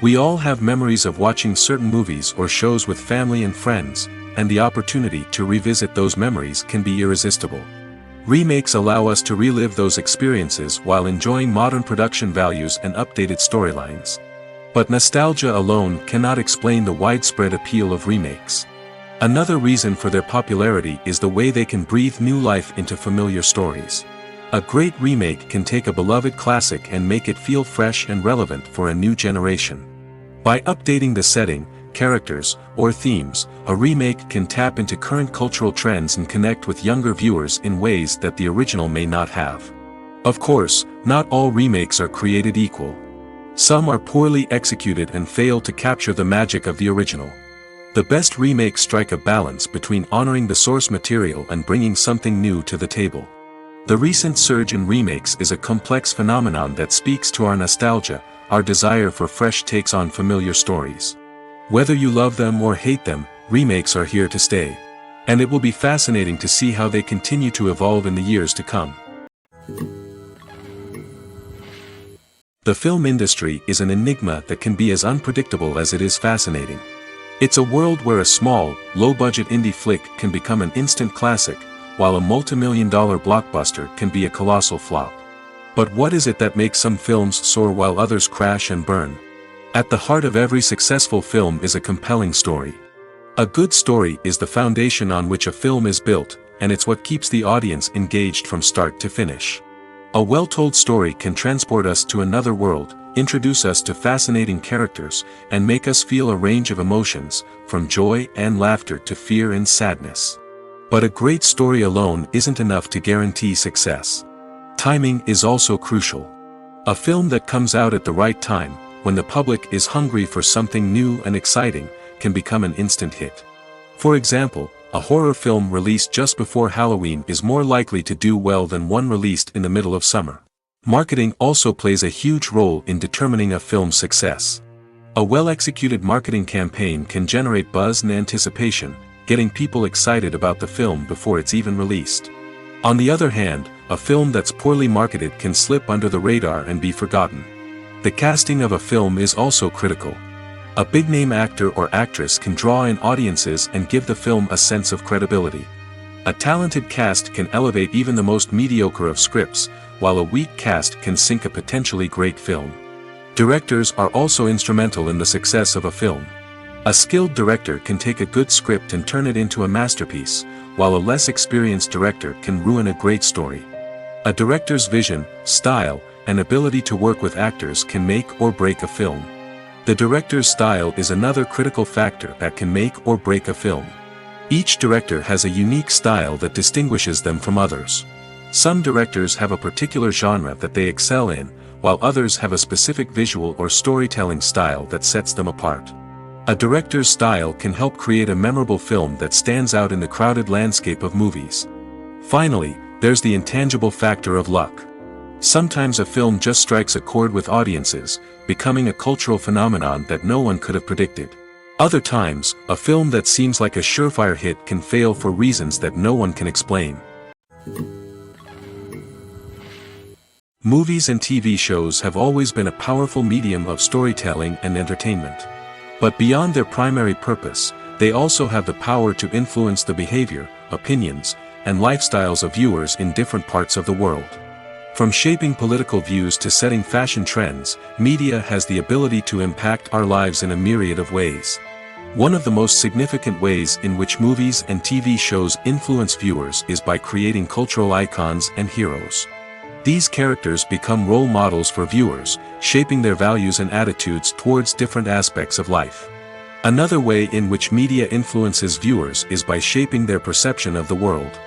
We all have memories of watching certain movies or shows with family and friends, and the opportunity to revisit those memories can be irresistible. Remakes allow us to relive those experiences while enjoying modern production values and updated storylines. But nostalgia alone cannot explain the widespread appeal of remakes. Another reason for their popularity is the way they can breathe new life into familiar stories. A great remake can take a beloved classic and make it feel fresh and relevant for a new generation. By updating the setting, characters, or themes, a remake can tap into current cultural trends and connect with younger viewers in ways that the original may not have. Of course, not all remakes are created equal. Some are poorly executed and fail to capture the magic of the original. The best remakes strike a balance between honoring the source material and bringing something new to the table. The recent surge in remakes is a complex phenomenon that speaks to our nostalgia, our desire for fresh takes on familiar stories. Whether you love them or hate them, remakes are here to stay. And it will be fascinating to see how they continue to evolve in the years to come. The film industry is an enigma that can be as unpredictable as it is fascinating. It's a world where a small, low-budget indie flick can become an instant classic, while a multi-million-dollar blockbuster can be a colossal flop. But what is it that makes some films soar while others crash and burn? At the heart of every successful film is a compelling story. A good story is the foundation on which a film is built, and it's what keeps the audience engaged from start to finish. A well-told story can transport us to another world, introduce us to fascinating characters, and make us feel a range of emotions, from joy and laughter to fear and sadness. But a great story alone isn't enough to guarantee success. Timing is also crucial. A film that comes out at the right time, when the public is hungry for something new and exciting, can become an instant hit. For example, a horror film released just before Halloween is more likely to do well than one released in the middle of summer. Marketing also plays a huge role in determining a film's success. A well-executed marketing campaign can generate buzz and anticipation, getting people excited about the film before it's even released. On the other hand, a film that's poorly marketed can slip under the radar and be forgotten. The casting of a film is also critical. A big-name actor or actress can draw in audiences and give the film a sense of credibility. A talented cast can elevate even the most mediocre of scripts, while a weak cast can sink a potentially great film. Directors are also instrumental in the success of a film. A skilled director can take a good script and turn it into a masterpiece, while a less experienced director can ruin a great story. A director's vision, style, and ability to work with actors can make or break a film. The director's style is another critical factor that can make or break a film. Each director has a unique style that distinguishes them from others. Some directors have a particular genre that they excel in, while others have a specific visual or storytelling style that sets them apart. A director's style can help create a memorable film that stands out in the crowded landscape of movies. Finally, there's the intangible factor of luck. Sometimes a film just strikes a chord with audiences, becoming a cultural phenomenon that no one could have predicted. Other times, a film that seems like a surefire hit can fail for reasons that no one can explain. Movies and TV shows have always been a powerful medium of storytelling and entertainment. But beyond their primary purpose, they also have the power to influence the behavior, opinions, and lifestyles of viewers in different parts of the world. From shaping political views to setting fashion trends, media has the ability to impact our lives in a myriad of ways. One of the most significant ways in which movies and TV shows influence viewers is by creating cultural icons and heroes. These characters become role models for viewers, shaping their values and attitudes towards different aspects of life. Another way in which media influences viewers is by shaping their perception of the world.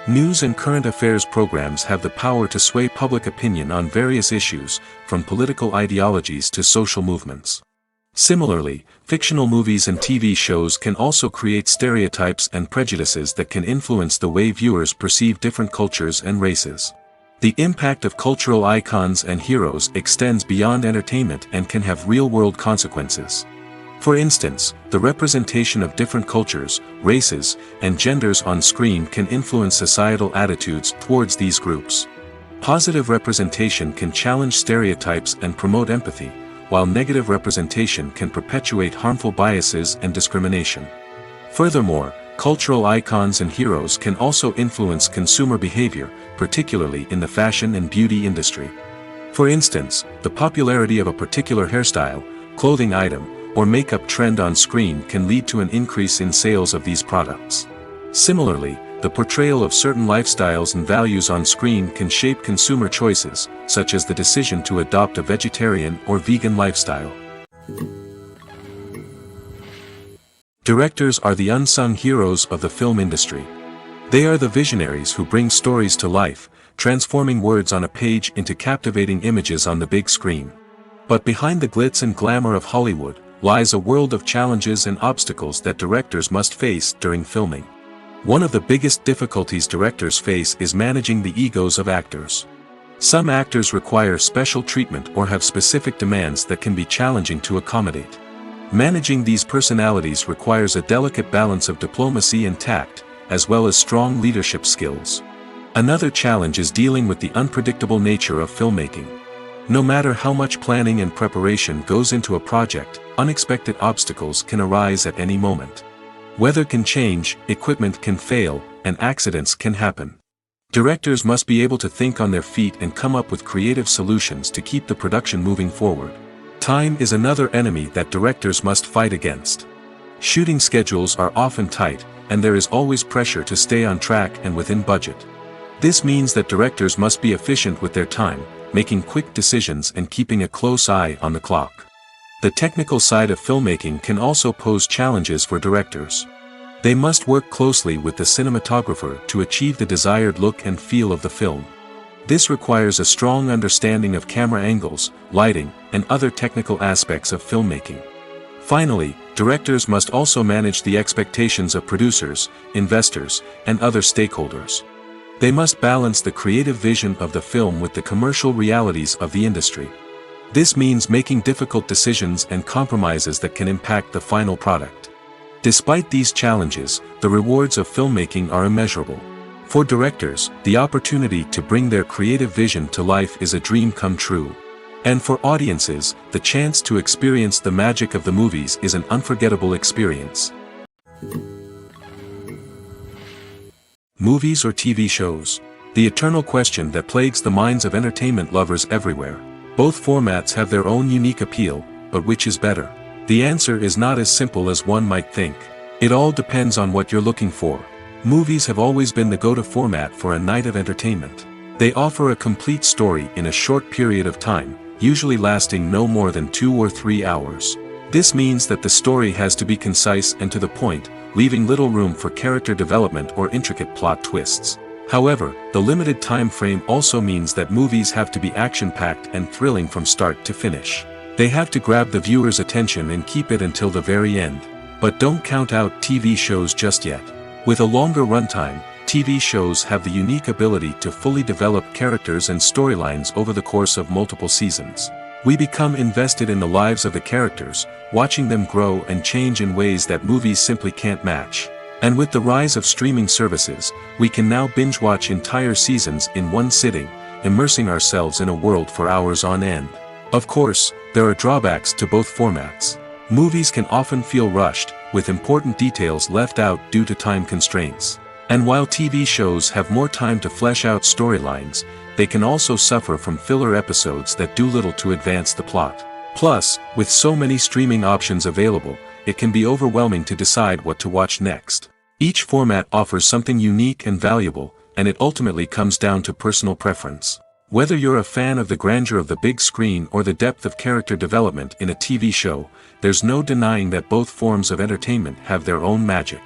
News and current affairs programs have the power to sway public opinion on various issues, from political ideologies to social movements. Similarly, fictional movies and TV shows can also create stereotypes and prejudices that can influence the way viewers perceive different cultures and races. The impact of cultural icons and heroes extends beyond entertainment and can have real-world consequences. For instance, the representation of different cultures, races, and genders on screen can influence societal attitudes towards these groups. Positive representation can challenge stereotypes and promote empathy, while negative representation can perpetuate harmful biases and discrimination. Furthermore, cultural icons and heroes can also influence consumer behavior, particularly in the fashion and beauty industry. For instance, the popularity of a particular hairstyle, clothing item, or makeup trend on screen can lead to an increase in sales of these products. Similarly, the portrayal of certain lifestyles and values on screen can shape consumer choices, such as the decision to adopt a vegetarian or vegan lifestyle. Directors are the unsung heroes of the film industry. They are the visionaries who bring stories to life, transforming words on a page into captivating images on the big screen. But behind the glitz and glamour of Hollywood lies a world of challenges and obstacles that directors must face during filming. One of the biggest difficulties directors face is managing the egos of actors. Some actors require special treatment or have specific demands that can be challenging to accommodate. Managing these personalities requires a delicate balance of diplomacy and tact, as well as strong leadership skills. Another challenge is dealing with the unpredictable nature of filmmaking. No matter how much planning and preparation goes into a project, unexpected obstacles can arise at any moment. Weather can change, equipment can fail, and accidents can happen. Directors must be able to think on their feet and come up with creative solutions to keep the production moving forward. Time is another enemy that directors must fight against. Shooting schedules are often tight, and there is always pressure to stay on track and within budget. This means that directors must be efficient with their time, making quick decisions and keeping a close eye on the clock. The technical side of filmmaking can also pose challenges for directors. They must work closely with the cinematographer to achieve the desired look and feel of the film. This requires a strong understanding of camera angles, lighting, and other technical aspects of filmmaking. Finally, directors must also manage the expectations of producers, investors, and other stakeholders. They must balance the creative vision of the film with the commercial realities of the industry. This means making difficult decisions and compromises that can impact the final product. Despite these challenges, the rewards of filmmaking are immeasurable. For directors, the opportunity to bring their creative vision to life is a dream come true. And for audiences, the chance to experience the magic of the movies is an unforgettable experience. Movies or TV shows? The eternal question that plagues the minds of entertainment lovers everywhere. Both formats have their own unique appeal, but which is better? The answer is not as simple as one might think. It all depends on what you're looking for. Movies have always been the go-to format for a night of entertainment. They offer a complete story in a short period of time, usually lasting no more than 2 or 3 hours. This means that the story has to be concise and to the point, leaving little room for character development or intricate plot twists. However, the limited time frame also means that movies have to be action-packed and thrilling from start to finish. They have to grab the viewer's attention and keep it until the very end. But don't count out TV shows just yet. With a longer runtime, TV shows have the unique ability to fully develop characters and storylines over the course of multiple seasons. We become invested in the lives of the characters, watching them grow and change in ways that movies simply can't match. And with the rise of streaming services, we can now binge-watch entire seasons in one sitting, immersing ourselves in a world for hours on end. Of course, there are drawbacks to both formats. Movies can often feel rushed, with important details left out due to time constraints. And while TV shows have more time to flesh out storylines, they can also suffer from filler episodes that do little to advance the plot. Plus, with so many streaming options available, it can be overwhelming to decide what to watch next. Each format offers something unique and valuable, and it ultimately comes down to personal preference. Whether you're a fan of the grandeur of the big screen or the depth of character development in a TV show, there's no denying that both forms of entertainment have their own magic.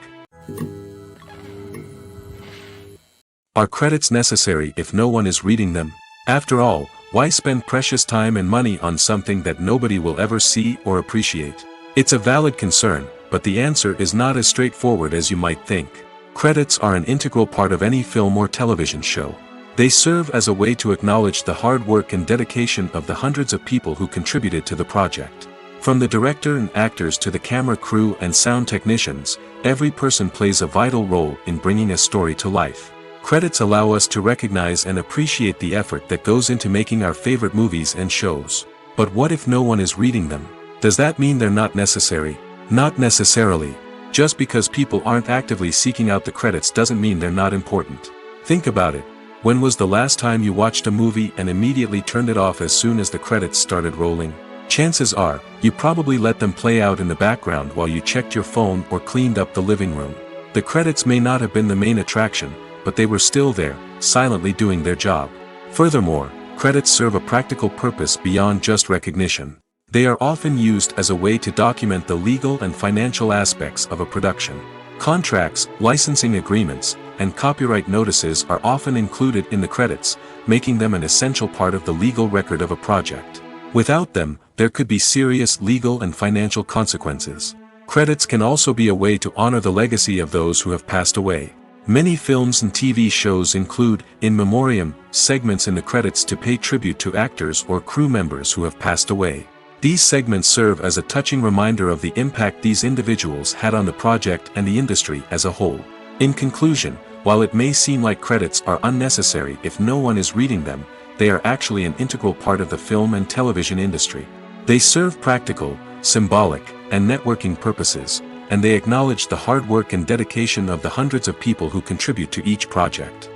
Are credits necessary if no one is reading them? After all, why spend precious time and money on something that nobody will ever see or appreciate? It's a valid concern, but the answer is not as straightforward as you might think. Credits are an integral part of any film or television show. They serve as a way to acknowledge the hard work and dedication of the hundreds of people who contributed to the project. From the director and actors to the camera crew and sound technicians, every person plays a vital role in bringing a story to life. Credits allow us to recognize and appreciate the effort that goes into making our favorite movies and shows. But what if no one is reading them? Does that mean they're not necessary? Not necessarily. Just because people aren't actively seeking out the credits doesn't mean they're not important. Think about it. When was the last time you watched a movie and immediately turned it off as soon as the credits started rolling? Chances are, you probably let them play out in the background while you checked your phone or cleaned up the living room. The credits may not have been the main attraction, but they were still there, silently doing their job. Furthermore, credits serve a practical purpose beyond just recognition. They are often used as a way to document the legal and financial aspects of a production. Contracts, licensing agreements, and copyright notices are often included in the credits, making them an essential part of the legal record of a project. Without them, there could be serious legal and financial consequences. Credits can also be a way to honor the legacy of those who have passed away. Many films and TV shows include, in memoriam, segments in the credits to pay tribute to actors or crew members who have passed away. These segments serve as a touching reminder of the impact these individuals had on the project and the industry as a whole. In conclusion, while it may seem like credits are unnecessary if no one is reading them, they are actually an integral part of the film and television industry. They serve practical, symbolic, and networking purposes, and they acknowledge the hard work and dedication of the hundreds of people who contribute to each project.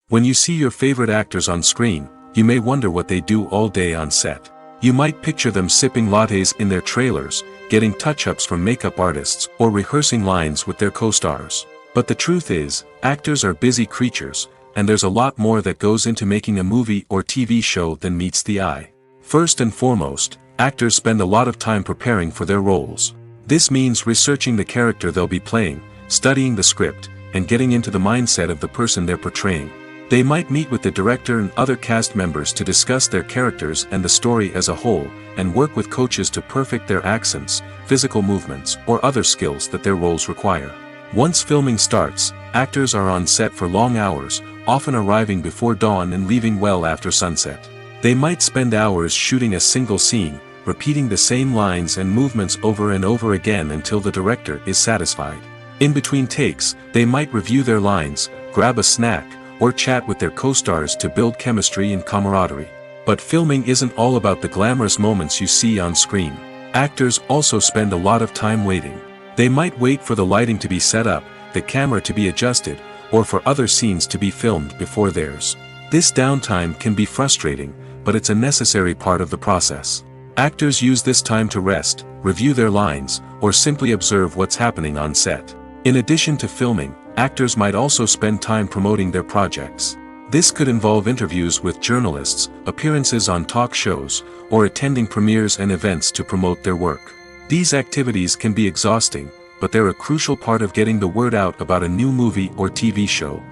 When you see your favorite actors on screen, you may wonder what they do all day on set. You might picture them sipping lattes in their trailers, getting touch-ups from makeup artists, or rehearsing lines with their co-stars. But the truth is, actors are busy creatures, and there's a lot more that goes into making a movie or TV show than meets the eye. First and foremost, actors spend a lot of time preparing for their roles. This means researching the character they'll be playing, studying the script, and getting into the mindset of the person they're portraying. They might meet with the director and other cast members to discuss their characters and the story as a whole, and work with coaches to perfect their accents, physical movements, or other skills that their roles require. Once filming starts, actors are on set for long hours, often arriving before dawn and leaving well after sunset. They might spend hours shooting a single scene, repeating the same lines and movements over and over again until the director is satisfied. In between takes, they might review their lines, grab a snack, or chat with their co-stars to build chemistry and camaraderie. But filming isn't all about the glamorous moments you see on screen. Actors also spend a lot of time waiting. They might wait for the lighting to be set up, the camera to be adjusted, or for other scenes to be filmed before theirs. This downtime can be frustrating, but it's a necessary part of the process. Actors use this time to rest, review their lines, or simply observe what's happening on set. In addition to filming, actors might also spend time promoting their projects. This could involve interviews with journalists, appearances on talk shows, or attending premieres and events to promote their work. These activities can be exhausting, but they're a crucial part of getting the word out about a new movie or TV show.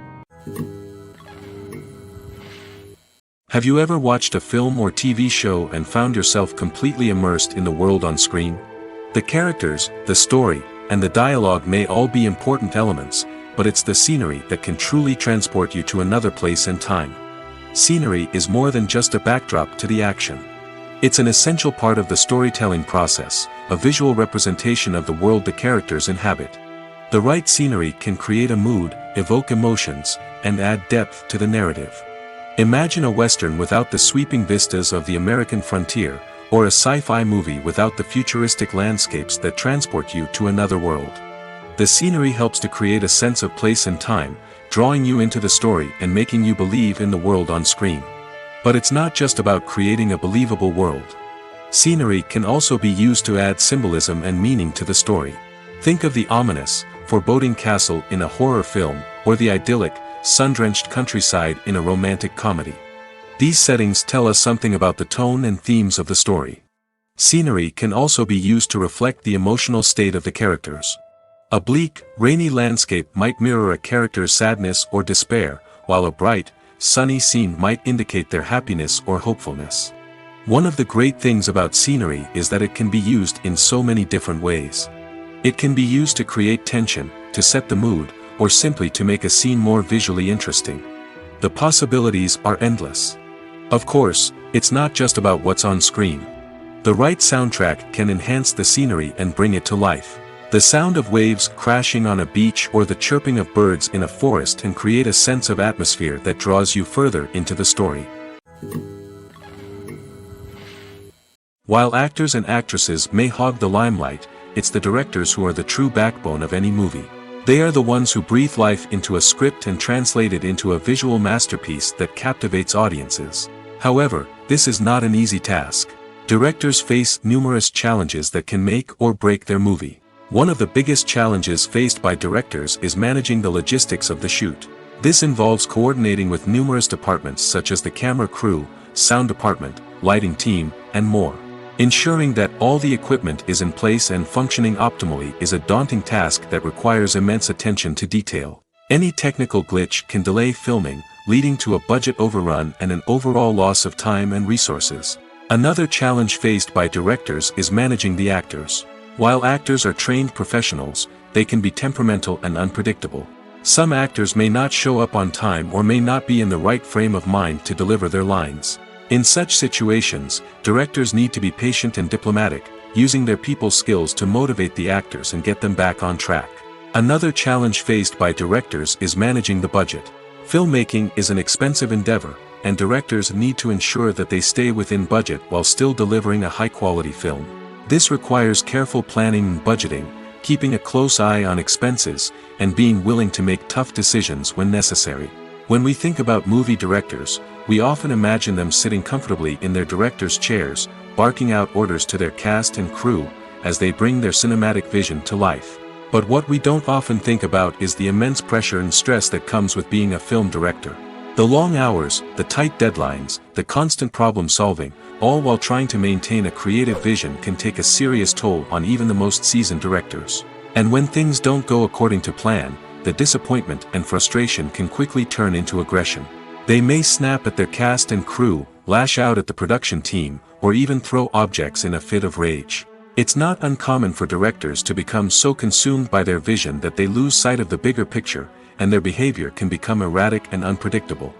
Have you ever watched a film or TV show and found yourself completely immersed in the world on screen? The characters, the story, and the dialogue may all be important elements, but it's the scenery that can truly transport you to another place and time. Scenery is more than just a backdrop to the action. It's an essential part of the storytelling process, a visual representation of the world the characters inhabit. The right scenery can create a mood, evoke emotions, and add depth to the narrative. Imagine a Western without the sweeping vistas of the American frontier, or a sci-fi movie without the futuristic landscapes that transport you to another world. The scenery helps to create a sense of place and time, drawing you into the story and making you believe in the world on screen. But it's not just about creating a believable world. Scenery can also be used to add symbolism and meaning to the story. Think of the ominous, foreboding castle in a horror film, or the idyllic, sun-drenched countryside in a romantic comedy. These settings tell us something about the tone and themes of the story. Scenery can also be used to reflect the emotional state of the characters. A bleak, rainy landscape might mirror a character's sadness or despair, while a bright, sunny scene might indicate their happiness or hopefulness. One of the great things about scenery is that it can be used in so many different ways. It can be used to create tension, to set the mood, or simply to make a scene more visually interesting. The possibilities are endless. Of course, it's not just about what's on screen. The right soundtrack can enhance the scenery and bring it to life. The sound of waves crashing on a beach or the chirping of birds in a forest can create a sense of atmosphere that draws you further into the story. While actors and actresses may hog the limelight, it's the directors who are the true backbone of any movie. They are the ones who breathe life into a script and translate it into a visual masterpiece that captivates audiences. However, this is not an easy task. Directors face numerous challenges that can make or break their movie. One of the biggest challenges faced by directors is managing the logistics of the shoot. This involves coordinating with numerous departments such as the camera crew, sound department, lighting team, and more. Ensuring that all the equipment is in place and functioning optimally is a daunting task that requires immense attention to detail. Any technical glitch can delay filming, leading to a budget overrun and an overall loss of time and resources. Another challenge faced by directors is managing the actors. While actors are trained professionals, they can be temperamental and unpredictable. Some actors may not show up on time or may not be in the right frame of mind to deliver their lines. In such situations, directors need to be patient and diplomatic, using their people skills to motivate the actors and get them back on track. Another challenge faced by directors is managing the budget. Filmmaking is an expensive endeavor, and directors need to ensure that they stay within budget while still delivering a high-quality film. This requires careful planning and budgeting, keeping a close eye on expenses, and being willing to make tough decisions when necessary. When we think about movie directors, we often imagine them sitting comfortably in their director's chairs, barking out orders to their cast and crew, as they bring their cinematic vision to life. But what we don't often think about is the immense pressure and stress that comes with being a film director. The long hours, the tight deadlines, the constant problem solving, all while trying to maintain a creative vision can take a serious toll on even the most seasoned directors. And when things don't go according to plan, the disappointment and frustration can quickly turn into aggression. They may snap at their cast and crew, lash out at the production team, or even throw objects in a fit of rage. It's not uncommon for directors to become so consumed by their vision that they lose sight of the bigger picture, and their behavior can become erratic and unpredictable.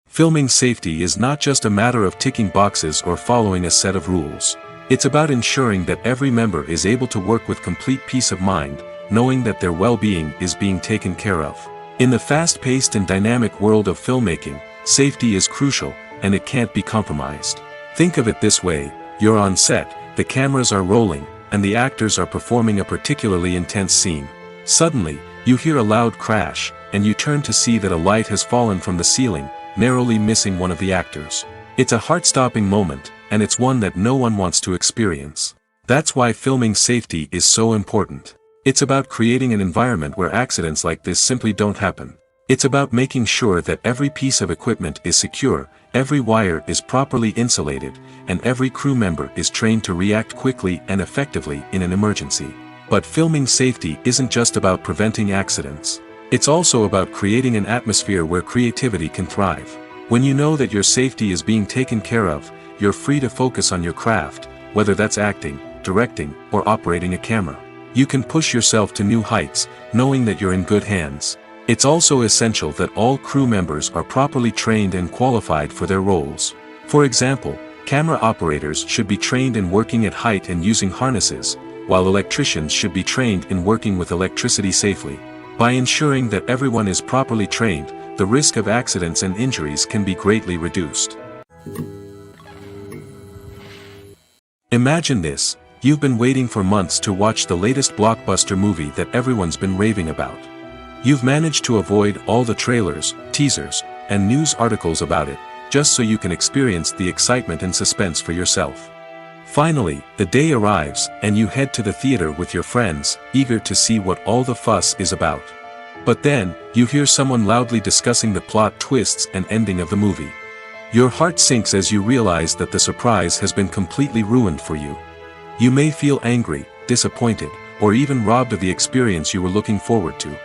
Filming safety is not just a matter of ticking boxes or following a set of rules. It's about ensuring that every member is able to work with complete peace of mind, knowing that their well-being is being taken care of. In the fast-paced and dynamic world of filmmaking, safety is crucial, and it can't be compromised. Think of it this way: you're on set, the cameras are rolling, and the actors are performing a particularly intense scene. Suddenly, you hear a loud crash, and you turn to see that a light has fallen from the ceiling, narrowly missing one of the actors. It's a heart-stopping moment, and it's one that no one wants to experience. That's why filming safety is so important. It's about creating an environment where accidents like this simply don't happen. It's about making sure that every piece of equipment is secure, every wire is properly insulated, and every crew member is trained to react quickly and effectively in an emergency. But filming safety isn't just about preventing accidents. It's also about creating an atmosphere where creativity can thrive. When you know that your safety is being taken care of, you're free to focus on your craft, whether that's acting, directing, or operating a camera. You can push yourself to new heights, knowing that you're in good hands. It's also essential that all crew members are properly trained and qualified for their roles. For example, camera operators should be trained in working at height and using harnesses, while electricians should be trained in working with electricity safely. By ensuring that everyone is properly trained, the risk of accidents and injuries can be greatly reduced. Imagine this: you've been waiting for months to watch the latest blockbuster movie that everyone's been raving about. You've managed to avoid all the trailers, teasers, and news articles about it, just so you can experience the excitement and suspense for yourself. Finally, the day arrives, and you head to the theater with your friends, eager to see what all the fuss is about. But then, you hear someone loudly discussing the plot twists and ending of the movie. Your heart sinks as you realize that the surprise has been completely ruined for you. You may feel angry, disappointed, or even robbed of the experience you were looking forward to.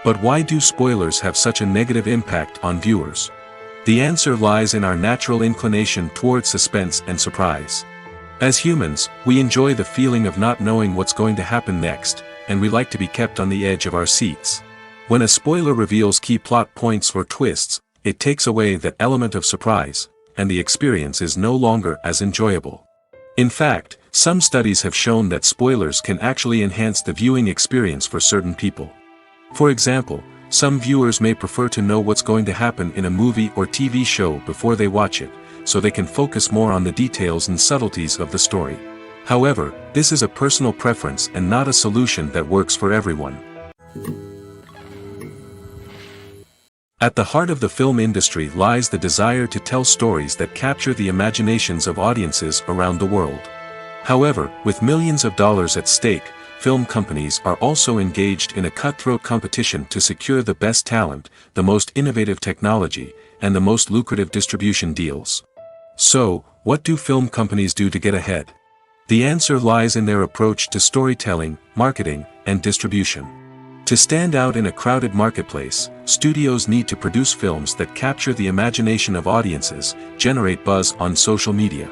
But why do spoilers have such a negative impact on viewers? The answer lies in our natural inclination towards suspense and surprise. As humans, we enjoy the feeling of not knowing what's going to happen next, and we like to be kept on the edge of our seats. When a spoiler reveals key plot points or twists, it takes away that element of surprise, and the experience is no longer as enjoyable. In fact, some studies have shown that spoilers can actually enhance the viewing experience for certain people. For example, some viewers may prefer to know what's going to happen in a movie or TV show before they watch it, so they can focus more on the details and subtleties of the story. However, this is a personal preference and not a solution that works for everyone. At the heart of the film industry lies the desire to tell stories that capture the imaginations of audiences around the world. However, with millions of dollars at stake, film companies are also engaged in a cutthroat competition to secure the best talent, the most innovative technology, and the most lucrative distribution deals. So, what do film companies do to get ahead? The answer lies in their approach to storytelling, marketing, and distribution. To stand out in a crowded marketplace, studios need to produce films that capture the imagination of audiences, generate buzz on social media.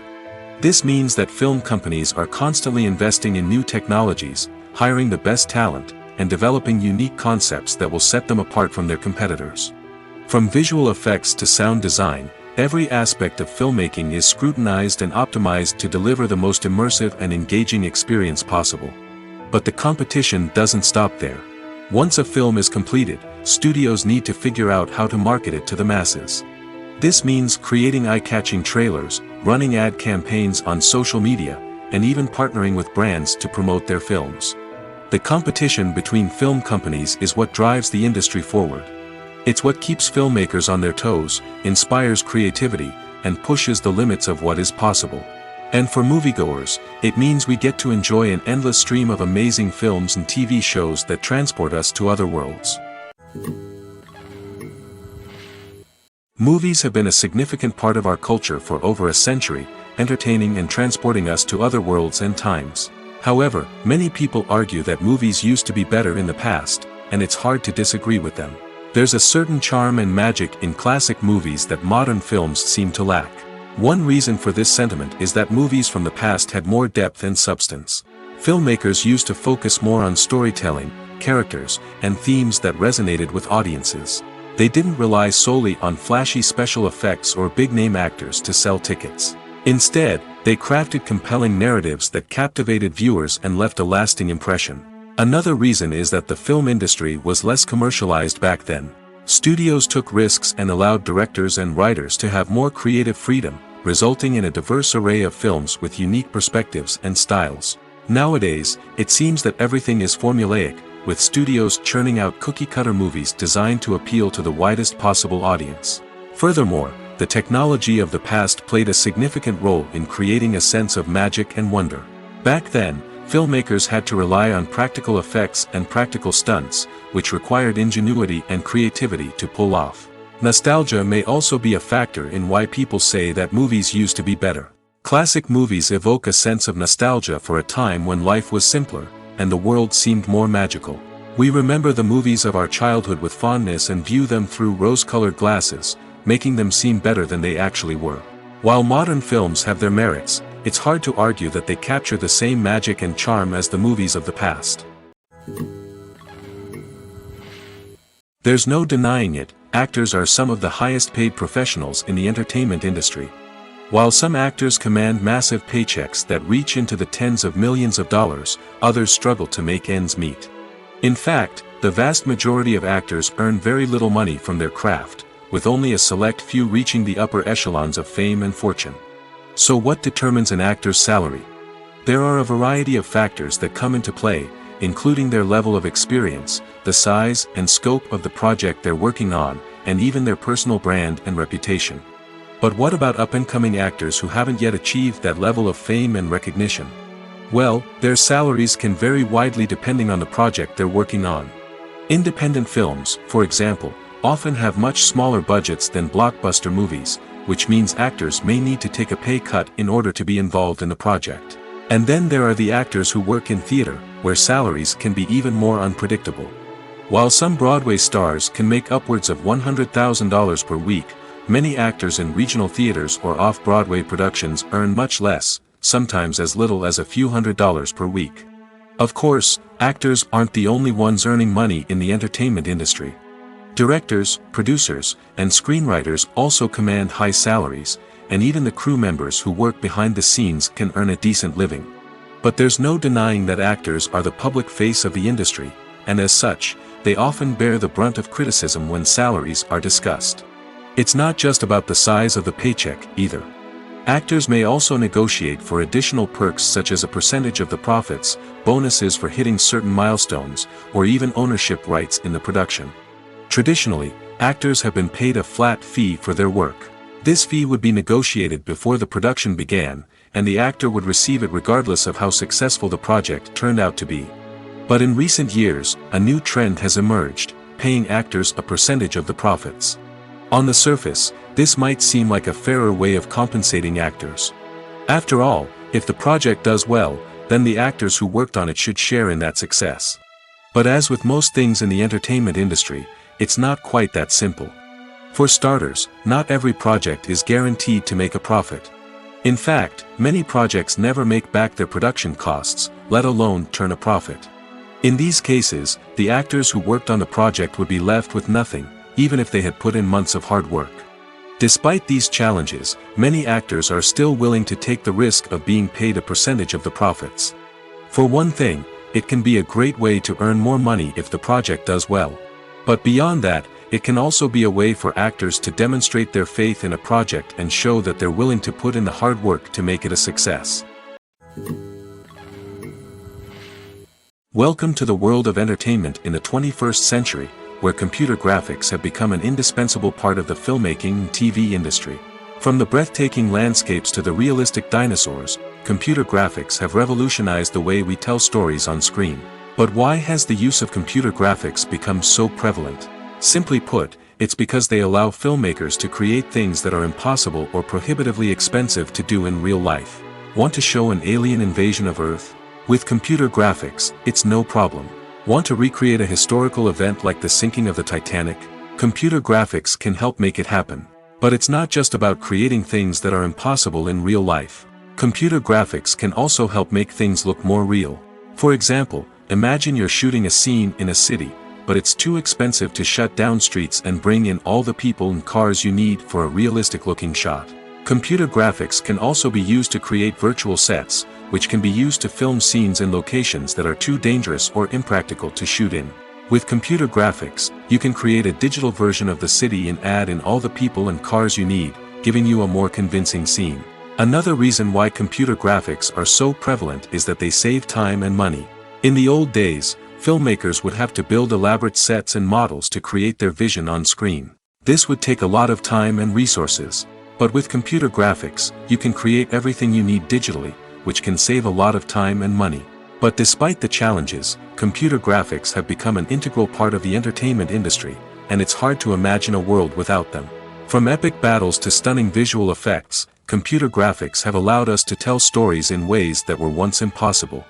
This means that film companies are constantly investing in new technologies, hiring the best talent, and developing unique concepts that will set them apart from their competitors. From visual effects to sound design, every aspect of filmmaking is scrutinized and optimized to deliver the most immersive and engaging experience possible. But the competition doesn't stop there. Once a film is completed, studios need to figure out how to market it to the masses. This means creating eye-catching trailers, running ad campaigns on social media, and even partnering with brands to promote their films. The competition between film companies is what drives the industry forward. It's what keeps filmmakers on their toes, inspires creativity, and pushes the limits of what is possible. And for moviegoers, it means we get to enjoy an endless stream of amazing films and TV shows that transport us to other worlds. Movies have been a significant part of our culture for over a century, entertaining and transporting us to other worlds and times. However, many people argue that movies used to be better in the past, and it's hard to disagree with them. There's a certain charm and magic in classic movies that modern films seem to lack. One reason for this sentiment is that movies from the past had more depth and substance. Filmmakers used to focus more on storytelling, characters, and themes that resonated with audiences. They didn't rely solely on flashy special effects or big-name actors to sell tickets. Instead, they crafted compelling narratives that captivated viewers and left a lasting impression. Another reason is that the film industry was less commercialized back then. Studios took risks and allowed directors and writers to have more creative freedom, resulting in a diverse array of films with unique perspectives and styles. Nowadays, it seems that everything is formulaic, with studios churning out cookie-cutter movies designed to appeal to the widest possible audience. Furthermore, the technology of the past played a significant role in creating a sense of magic and wonder. Back then, filmmakers had to rely on practical effects and practical stunts, which required ingenuity and creativity to pull off. Nostalgia may also be a factor in why people say that movies used to be better. Classic movies evoke a sense of nostalgia for a time when life was simpler, and the world seemed more magical. We remember the movies of our childhood with fondness and view them through rose-colored glasses, making them seem better than they actually were. While modern films have their merits, it's hard to argue that they capture the same magic and charm as the movies of the past. There's no denying it, actors are some of the highest-paid professionals in the entertainment industry. While some actors command massive paychecks that reach into the tens of millions of dollars, others struggle to make ends meet. In fact, The vast majority of actors earn very little money from their craft, with only a select few reaching the upper echelons of fame and fortune. So what determines an actor's salary? There are a variety of factors that come into play, including their level of experience, the size and scope of the project they're working on, and even their personal brand and reputation. But what about up-and-coming actors who haven't yet achieved that level of fame and recognition? Well, their salaries can vary widely depending on the project they're working on. Independent films, for example, often have much smaller budgets than blockbuster movies, which means actors may need to take a pay cut in order to be involved in the project. And then there are the actors who work in theater, where salaries can be even more unpredictable. While some Broadway stars can make upwards of $100,000 per week, many actors in regional theaters or off-Broadway productions earn much less, sometimes as little as a few $100s per week. Of course, actors aren't the only ones earning money in the entertainment industry. Directors, producers, and screenwriters also command high salaries, and even the crew members who work behind the scenes can earn a decent living. But there's no denying that actors are the public face of the industry, and as such, they often bear the brunt of criticism when salaries are discussed. It's not just about the size of the paycheck, either. Actors may also negotiate for additional perks such as a percentage of the profits, bonuses for hitting certain milestones, or even ownership rights in the production. Traditionally, actors have been paid a flat fee for their work. This fee would be negotiated before the production began, and the actor would receive it regardless of how successful the project turned out to be. But in recent years, a new trend has emerged, paying actors a percentage of the profits. On the surface, this might seem like a fairer way of compensating actors. After all, if the project does well, then the actors who worked on it should share in that success. But as with most things in the entertainment industry, it's not quite that simple. For starters, not every project is guaranteed to make a profit. In fact, many projects never make back their production costs, let alone turn a profit. In these cases, the actors who worked on the project would be left with nothing, even if they had put in months of hard work. Despite these challenges, many actors are still willing to take the risk of being paid a percentage of the profits. For one thing, it can be a great way to earn more money if the project does well. But beyond that, it can also be a way for actors to demonstrate their faith in a project and show that they're willing to put in the hard work to make it a success. Welcome to the world of entertainment in the 21st century, where computer graphics have become an indispensable part of the filmmaking and TV industry. From the breathtaking landscapes to the realistic dinosaurs, computer graphics have revolutionized the way we tell stories on screen. But why has the use of computer graphics become so prevalent? Simply put, it's because they allow filmmakers to create things that are impossible or prohibitively expensive to do in real life. Want to show an alien invasion of Earth? With computer graphics, it's no problem. Want to recreate a historical event like the sinking of the Titanic? Computer graphics can help make it happen. But it's not just about creating things that are impossible in real life. Computer graphics can also help make things look more real. For example, imagine you're shooting a scene in a city, but it's too expensive to shut down streets and bring in all the people and cars you need for a realistic-looking shot. Computer graphics can also be used to create virtual sets, which can be used to film scenes in locations that are too dangerous or impractical to shoot in. With computer graphics, you can create a digital version of the city and add in all the people and cars you need, giving you a more convincing scene. Another reason why computer graphics are so prevalent is that they save time and money. In the old days, filmmakers would have to build elaborate sets and models to create their vision on screen. This would take a lot of time and resources. But with computer graphics, you can create everything you need digitally, which can save a lot of time and money. But despite the challenges, computer graphics have become an integral part of the entertainment industry, and it's hard to imagine a world without them. From epic battles to stunning visual effects, computer graphics have allowed us to tell stories in ways that were once impossible.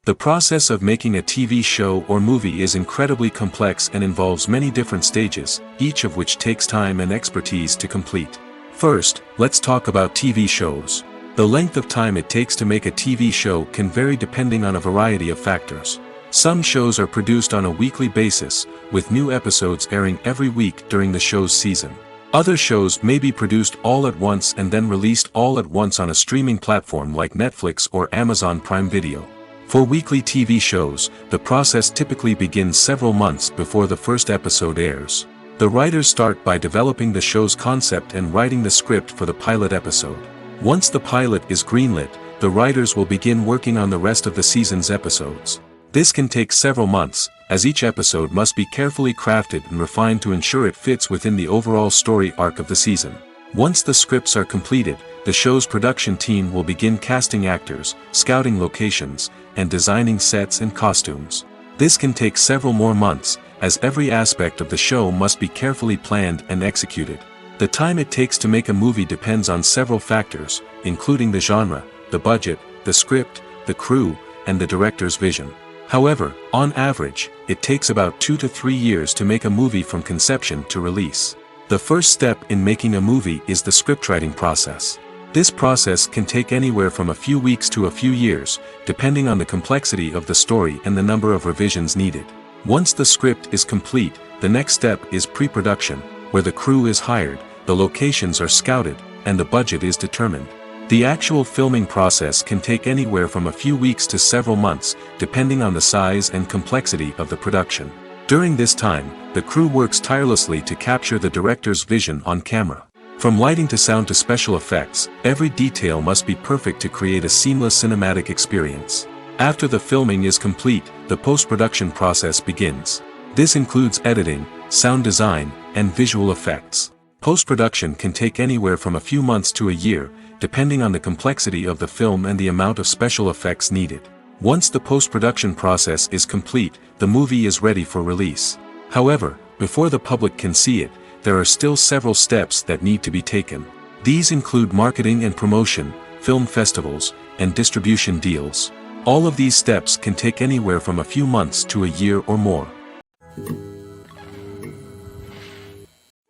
The process of making a TV show or movie is incredibly complex and involves many different stages, each of which takes time and expertise to complete. First, let's talk about TV shows. The length of time it takes to make a TV show can vary depending on a variety of factors. Some shows are produced on a weekly basis, with new episodes airing every week during the show's season. Other shows may be produced all at once and then released all at once on a streaming platform like Netflix or Amazon Prime Video. For weekly TV shows, the process typically begins several months before the first episode airs. The writers start by developing the show's concept and writing the script for the pilot episode. Once the pilot is greenlit, the writers will begin working on the rest of the season's episodes. This can take several months, as each episode must be carefully crafted and refined to ensure it fits within the overall story arc of the season. Once the scripts are completed, the show's production team will begin casting actors, scouting locations, and designing sets and costumes. This can take several more months, as every aspect of the show must be carefully planned and executed. The time it takes to make a movie depends on several factors, including the genre, the budget, the script, the crew, and the director's vision. However, on average, it takes about 2 to 3 years to make a movie from conception to release. The first step in making a movie is the scriptwriting process. This process can take anywhere from a few weeks to a few years, depending on the complexity of the story and the number of revisions needed. Once the script is complete, the next step is pre-production, where the crew is hired, the locations are scouted, and the budget is determined. The actual filming process can take anywhere from a few weeks to several months, depending on the size and complexity of the production. During this time, the crew works tirelessly to capture the director's vision on camera. From lighting to sound to special effects, every detail must be perfect to create a seamless cinematic experience. After the filming is complete, the post-production process begins. This includes editing, sound design, and visual effects. Post-production can take anywhere from a few months to a year, depending on the complexity of the film and the amount of special effects needed. Once the post-production process is complete, the movie is ready for release. However, before the public can see it, there are still several steps that need to be taken. These include marketing and promotion, film festivals, and distribution deals. All of these steps can take anywhere from a few months to a year or more.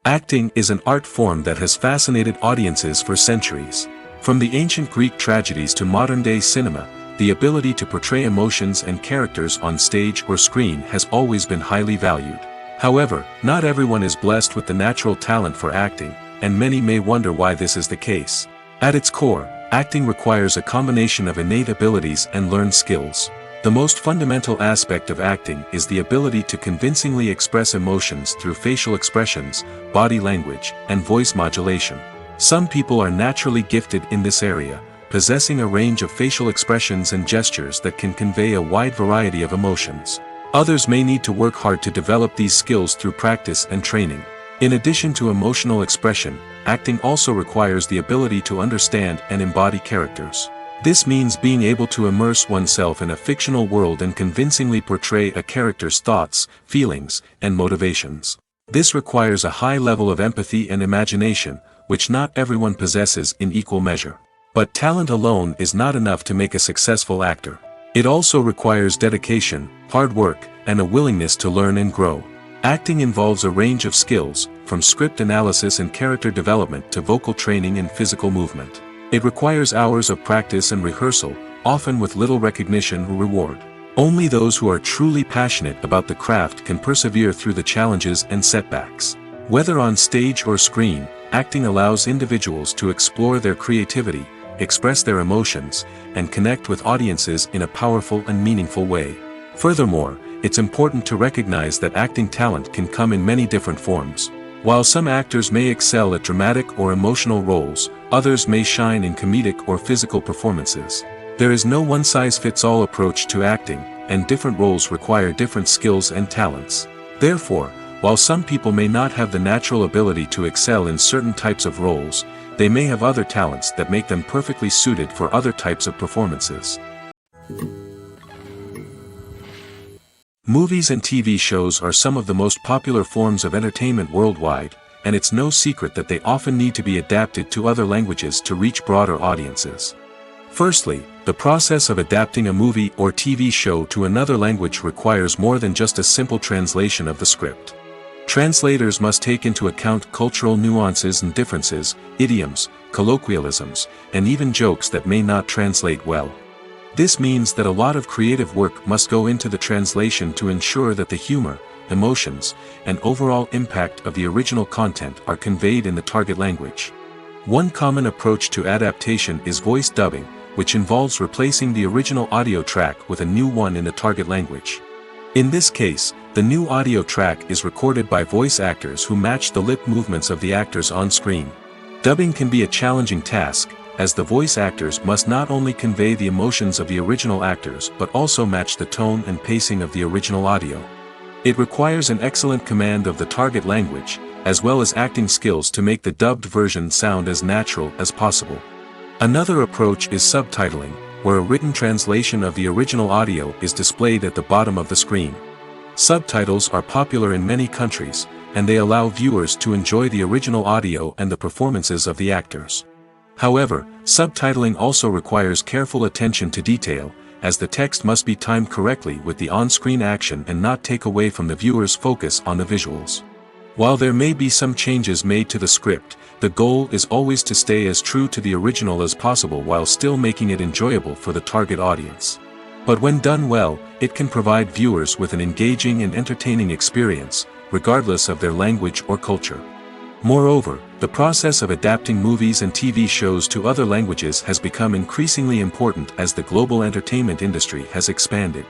Acting is an art form that has fascinated audiences for centuries. From the ancient Greek tragedies to modern-day cinema, the ability to portray emotions and characters on stage or screen has always been highly valued. However, not everyone is blessed with the natural talent for acting, and many may wonder why this is the case. At its core, acting requires a combination of innate abilities and learned skills. The most fundamental aspect of acting is the ability to convincingly express emotions through facial expressions, body language, and voice modulation. Some people are naturally gifted in this area, possessing a range of facial expressions and gestures that can convey a wide variety of emotions. Others may need to work hard to develop these skills through practice and training. In addition to emotional expression, acting also requires the ability to understand and embody characters. This means being able to immerse oneself in a fictional world and convincingly portray a character's thoughts, feelings, and motivations. This requires a high level of empathy and imagination, which not everyone possesses in equal measure. But talent alone is not enough to make a successful actor. It also requires dedication, hard work, and a willingness to learn and grow. Acting involves a range of skills, from script analysis and character development to vocal training and physical movement. It requires hours of practice and rehearsal, often with little recognition or reward. Only those who are truly passionate about the craft can persevere through the challenges and setbacks. Whether on stage or screen, acting allows individuals to explore their creativity, express their emotions, and connect with audiences in a powerful and meaningful way. Furthermore, it's important to recognize that acting talent can come in many different forms. While some actors may excel at dramatic or emotional roles, others may shine in comedic or physical performances. There is no one-size-fits-all approach to acting, and different roles require different skills and talents. Therefore, while some people may not have the natural ability to excel in certain types of roles, they may have other talents that make them perfectly suited for other types of performances. Movies and TV shows are some of the most popular forms of entertainment worldwide, and it's no secret that they often need to be adapted to other languages to reach broader audiences. Firstly, the process of adapting a movie or TV show to another language requires more than just a simple translation of the script. Translators must take into account cultural nuances and differences, idioms, colloquialisms, and even jokes that may not translate well. This means that a lot of creative work must go into the translation to ensure that the humor, emotions, and overall impact of the original content are conveyed in the target language. One common approach to adaptation is voice dubbing, which involves replacing the original audio track with a new one in the target language. In this case, the new audio track is recorded by voice actors who match the lip movements of the actors on screen. Dubbing can be a challenging task, as the voice actors must not only convey the emotions of the original actors but also match the tone and pacing of the original audio. It requires an excellent command of the target language, as well as acting skills to make the dubbed version sound as natural as possible. Another approach is subtitling, where a written translation of the original audio is displayed at the bottom of the screen. Subtitles are popular in many countries, and they allow viewers to enjoy the original audio and the performances of the actors. However, subtitling also requires careful attention to detail, as the text must be timed correctly with the on-screen action and not take away from the viewer's focus on the visuals. While there may be some changes made to the script, the goal is always to stay as true to the original as possible while still making it enjoyable for the target audience. But when done well, it can provide viewers with an engaging and entertaining experience, regardless of their language or culture. Moreover, the process of adapting movies and TV shows to other languages has become increasingly important as the global entertainment industry has expanded.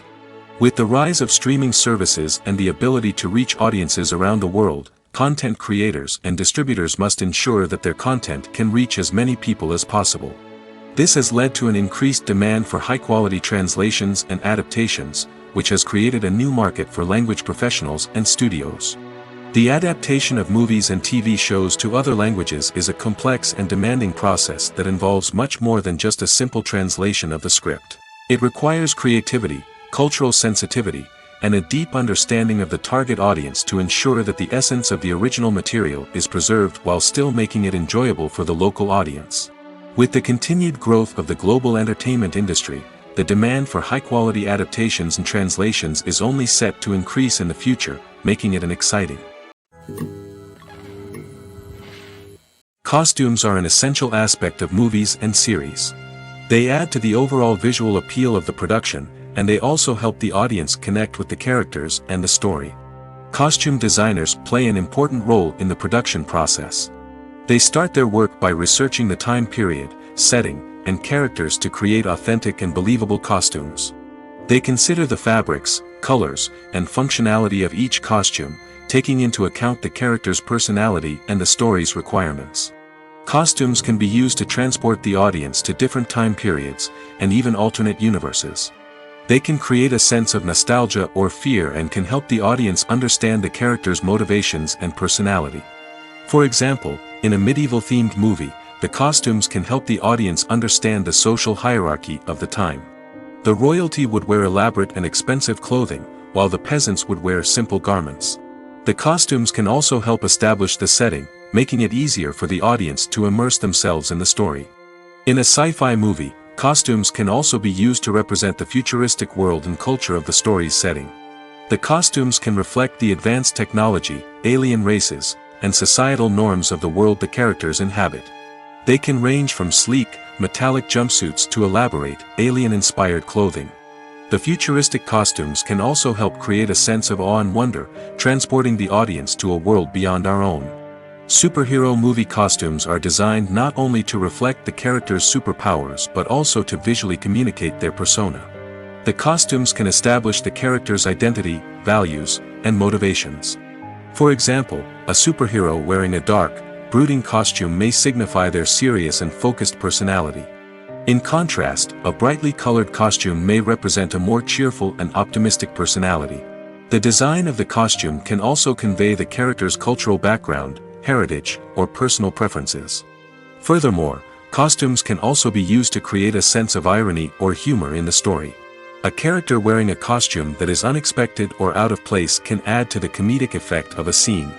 With the rise of streaming services and the ability to reach audiences around the world, content creators and distributors must ensure that their content can reach as many people as possible. This has led to an increased demand for high-quality translations and adaptations, which has created a new market for language professionals and studios. The adaptation of movies and TV shows to other languages is a complex and demanding process that involves much more than just a simple translation of the script. It requires creativity, cultural sensitivity, and a deep understanding of the target audience to ensure that the essence of the original material is preserved while still making it enjoyable for the local audience. With the continued growth of the global entertainment industry, the demand for high-quality adaptations and translations is only set to increase in the future, making it an exciting. Costumes are an essential aspect of movies and series. They add to the overall visual appeal of the production, and they also help the audience connect with the characters and the story. Costume designers play an important role in the production process. They start their work by researching the time period, setting, and characters to create authentic and believable costumes. They consider the fabrics, colors, and functionality of each costume, taking into account the character's personality and the story's requirements. Costumes can be used to transport the audience to different time periods, and even alternate universes. They can create a sense of nostalgia or fear and can help the audience understand the character's motivations and personality. For example, in a medieval-themed movie, the costumes can help the audience understand the social hierarchy of the time. The royalty would wear elaborate and expensive clothing, while the peasants would wear simple garments. The costumes can also help establish the setting, making it easier for the audience to immerse themselves in the story. In a sci-fi movie, costumes can also be used to represent the futuristic world and culture of the story's setting. The costumes can reflect the advanced technology, alien races, and societal norms of the world the characters inhabit. They can range from sleek, metallic jumpsuits to elaborate, alien-inspired clothing. The futuristic costumes can also help create a sense of awe and wonder, transporting the audience to a world beyond our own. Superhero movie costumes are designed not only to reflect the character's superpowers but also to visually communicate their persona. The costumes can establish the character's identity, values, and motivations. For example, a superhero wearing a dark, brooding costume may signify their serious and focused personality. In contrast, a brightly colored costume may represent a more cheerful and optimistic personality. The design of the costume can also convey the character's cultural background, heritage, or personal preferences. Furthermore, costumes can also be used to create a sense of irony or humor in the story. A character wearing a costume that is unexpected or out of place can add to the comedic effect of a scene.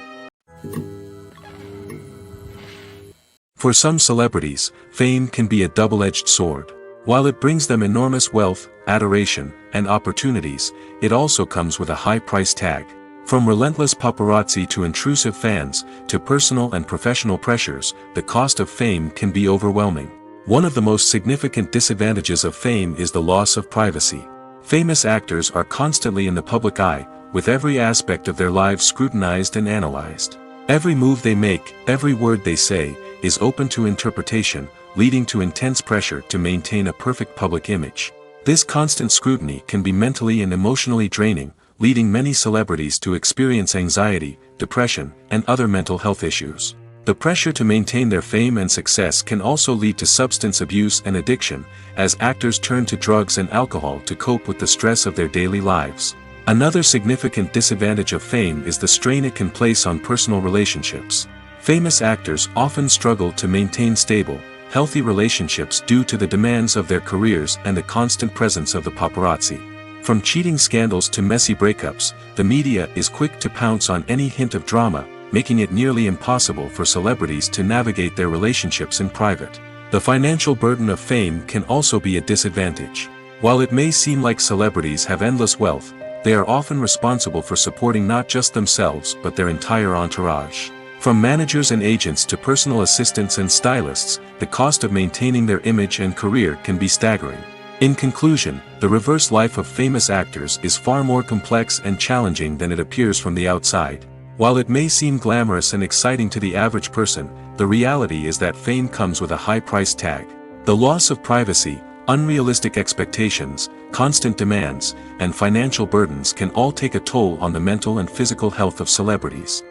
For some celebrities, fame can be a double-edged sword. While it brings them enormous wealth, adoration, and opportunities, it also comes with a high price tag. From relentless paparazzi to intrusive fans, to personal and professional pressures, the cost of fame can be overwhelming. One of the most significant disadvantages of fame is the loss of privacy. Famous actors are constantly in the public eye, with every aspect of their lives scrutinized and analyzed. Every move they make, every word they say, is open to interpretation, leading to intense pressure to maintain a perfect public image. This constant scrutiny can be mentally and emotionally draining, leading many celebrities to experience anxiety, depression, and other mental health issues. The pressure to maintain their fame and success can also lead to substance abuse and addiction, as actors turn to drugs and alcohol to cope with the stress of their daily lives. Another significant disadvantage of fame is the strain it can place on personal relationships. Famous actors often struggle to maintain stable, healthy relationships due to the demands of their careers and the constant presence of the paparazzi. From cheating scandals to messy breakups, the media is quick to pounce on any hint of drama, making it nearly impossible for celebrities to navigate their relationships in private. The financial burden of fame can also be a disadvantage. While it may seem like celebrities have endless wealth, they are often responsible for supporting not just themselves but their entire entourage. From managers and agents to personal assistants and stylists, the cost of maintaining their image and career can be staggering. In conclusion, the reverse life of famous actors is far more complex and challenging than it appears from the outside. While it may seem glamorous and exciting to the average person, the reality is that fame comes with a high price tag. The loss of privacy, unrealistic expectations, constant demands, and financial burdens can all take a toll on the mental and physical health of celebrities.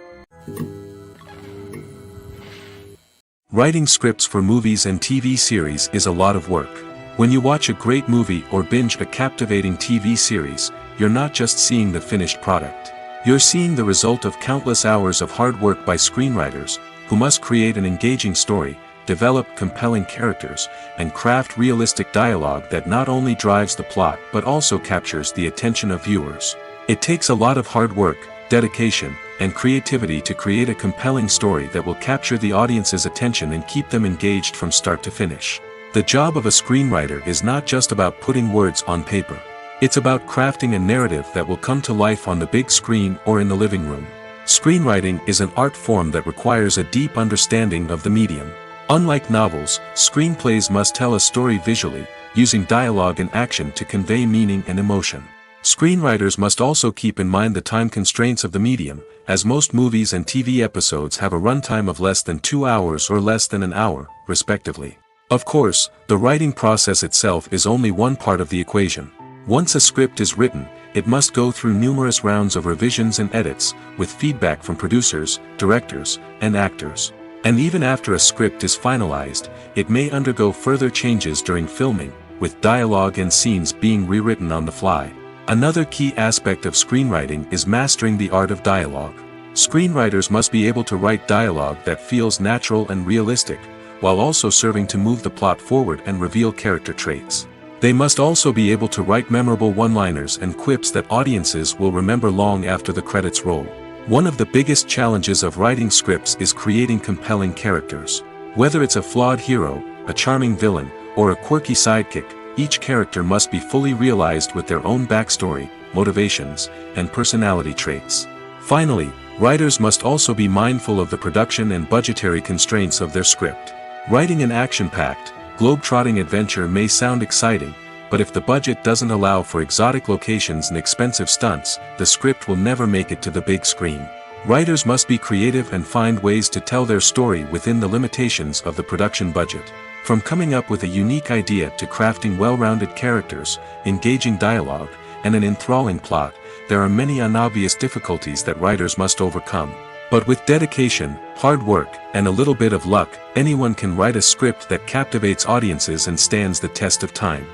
Writing scripts for movies and TV series is a lot of work. When you watch a great movie or binge a captivating TV series, you're not just seeing the finished product. You're seeing the result of countless hours of hard work by screenwriters, who must create an engaging story, develop compelling characters, and craft realistic dialogue that not only drives the plot but also captures the attention of viewers. It takes a lot of hard work, dedication, and creativity to create a compelling story that will capture the audience's attention and keep them engaged from start to finish. The job of a screenwriter is not just about putting words on paper. It's about crafting a narrative that will come to life on the big screen or in the living room. Screenwriting is an art form that requires a deep understanding of the medium. Unlike novels, screenplays must tell a story visually, using dialogue and action to convey meaning and emotion. Screenwriters must also keep in mind the time constraints of the medium, as most movies and TV episodes have a runtime of less than 2 hours or less than an hour, respectively. Of course, the writing process itself is only one part of the equation. Once a script is written, it must go through numerous rounds of revisions and edits, with feedback from producers, directors, and actors. And even after a script is finalized, it may undergo further changes during filming, with dialogue and scenes being rewritten on the fly. Another key aspect of screenwriting is mastering the art of dialogue. Screenwriters must be able to write dialogue that feels natural and realistic, while also serving to move the plot forward and reveal character traits. They must also be able to write memorable one-liners and quips that audiences will remember long after the credits roll. One of the biggest challenges of writing scripts is creating compelling characters. Whether it's a flawed hero, a charming villain, or a quirky sidekick, each character must be fully realized with their own backstory, motivations, and personality traits. Finally, writers must also be mindful of the production and budgetary constraints of their script. Writing an action-packed, globe-trotting adventure may sound exciting, but if the budget doesn't allow for exotic locations and expensive stunts, the script will never make it to the big screen. Writers must be creative and find ways to tell their story within the limitations of the production budget. From coming up with a unique idea to crafting well-rounded characters, engaging dialogue, and an enthralling plot, there are many unobvious difficulties that writers must overcome. But with dedication, hard work, and a little bit of luck, anyone can write a script that captivates audiences and stands the test of time.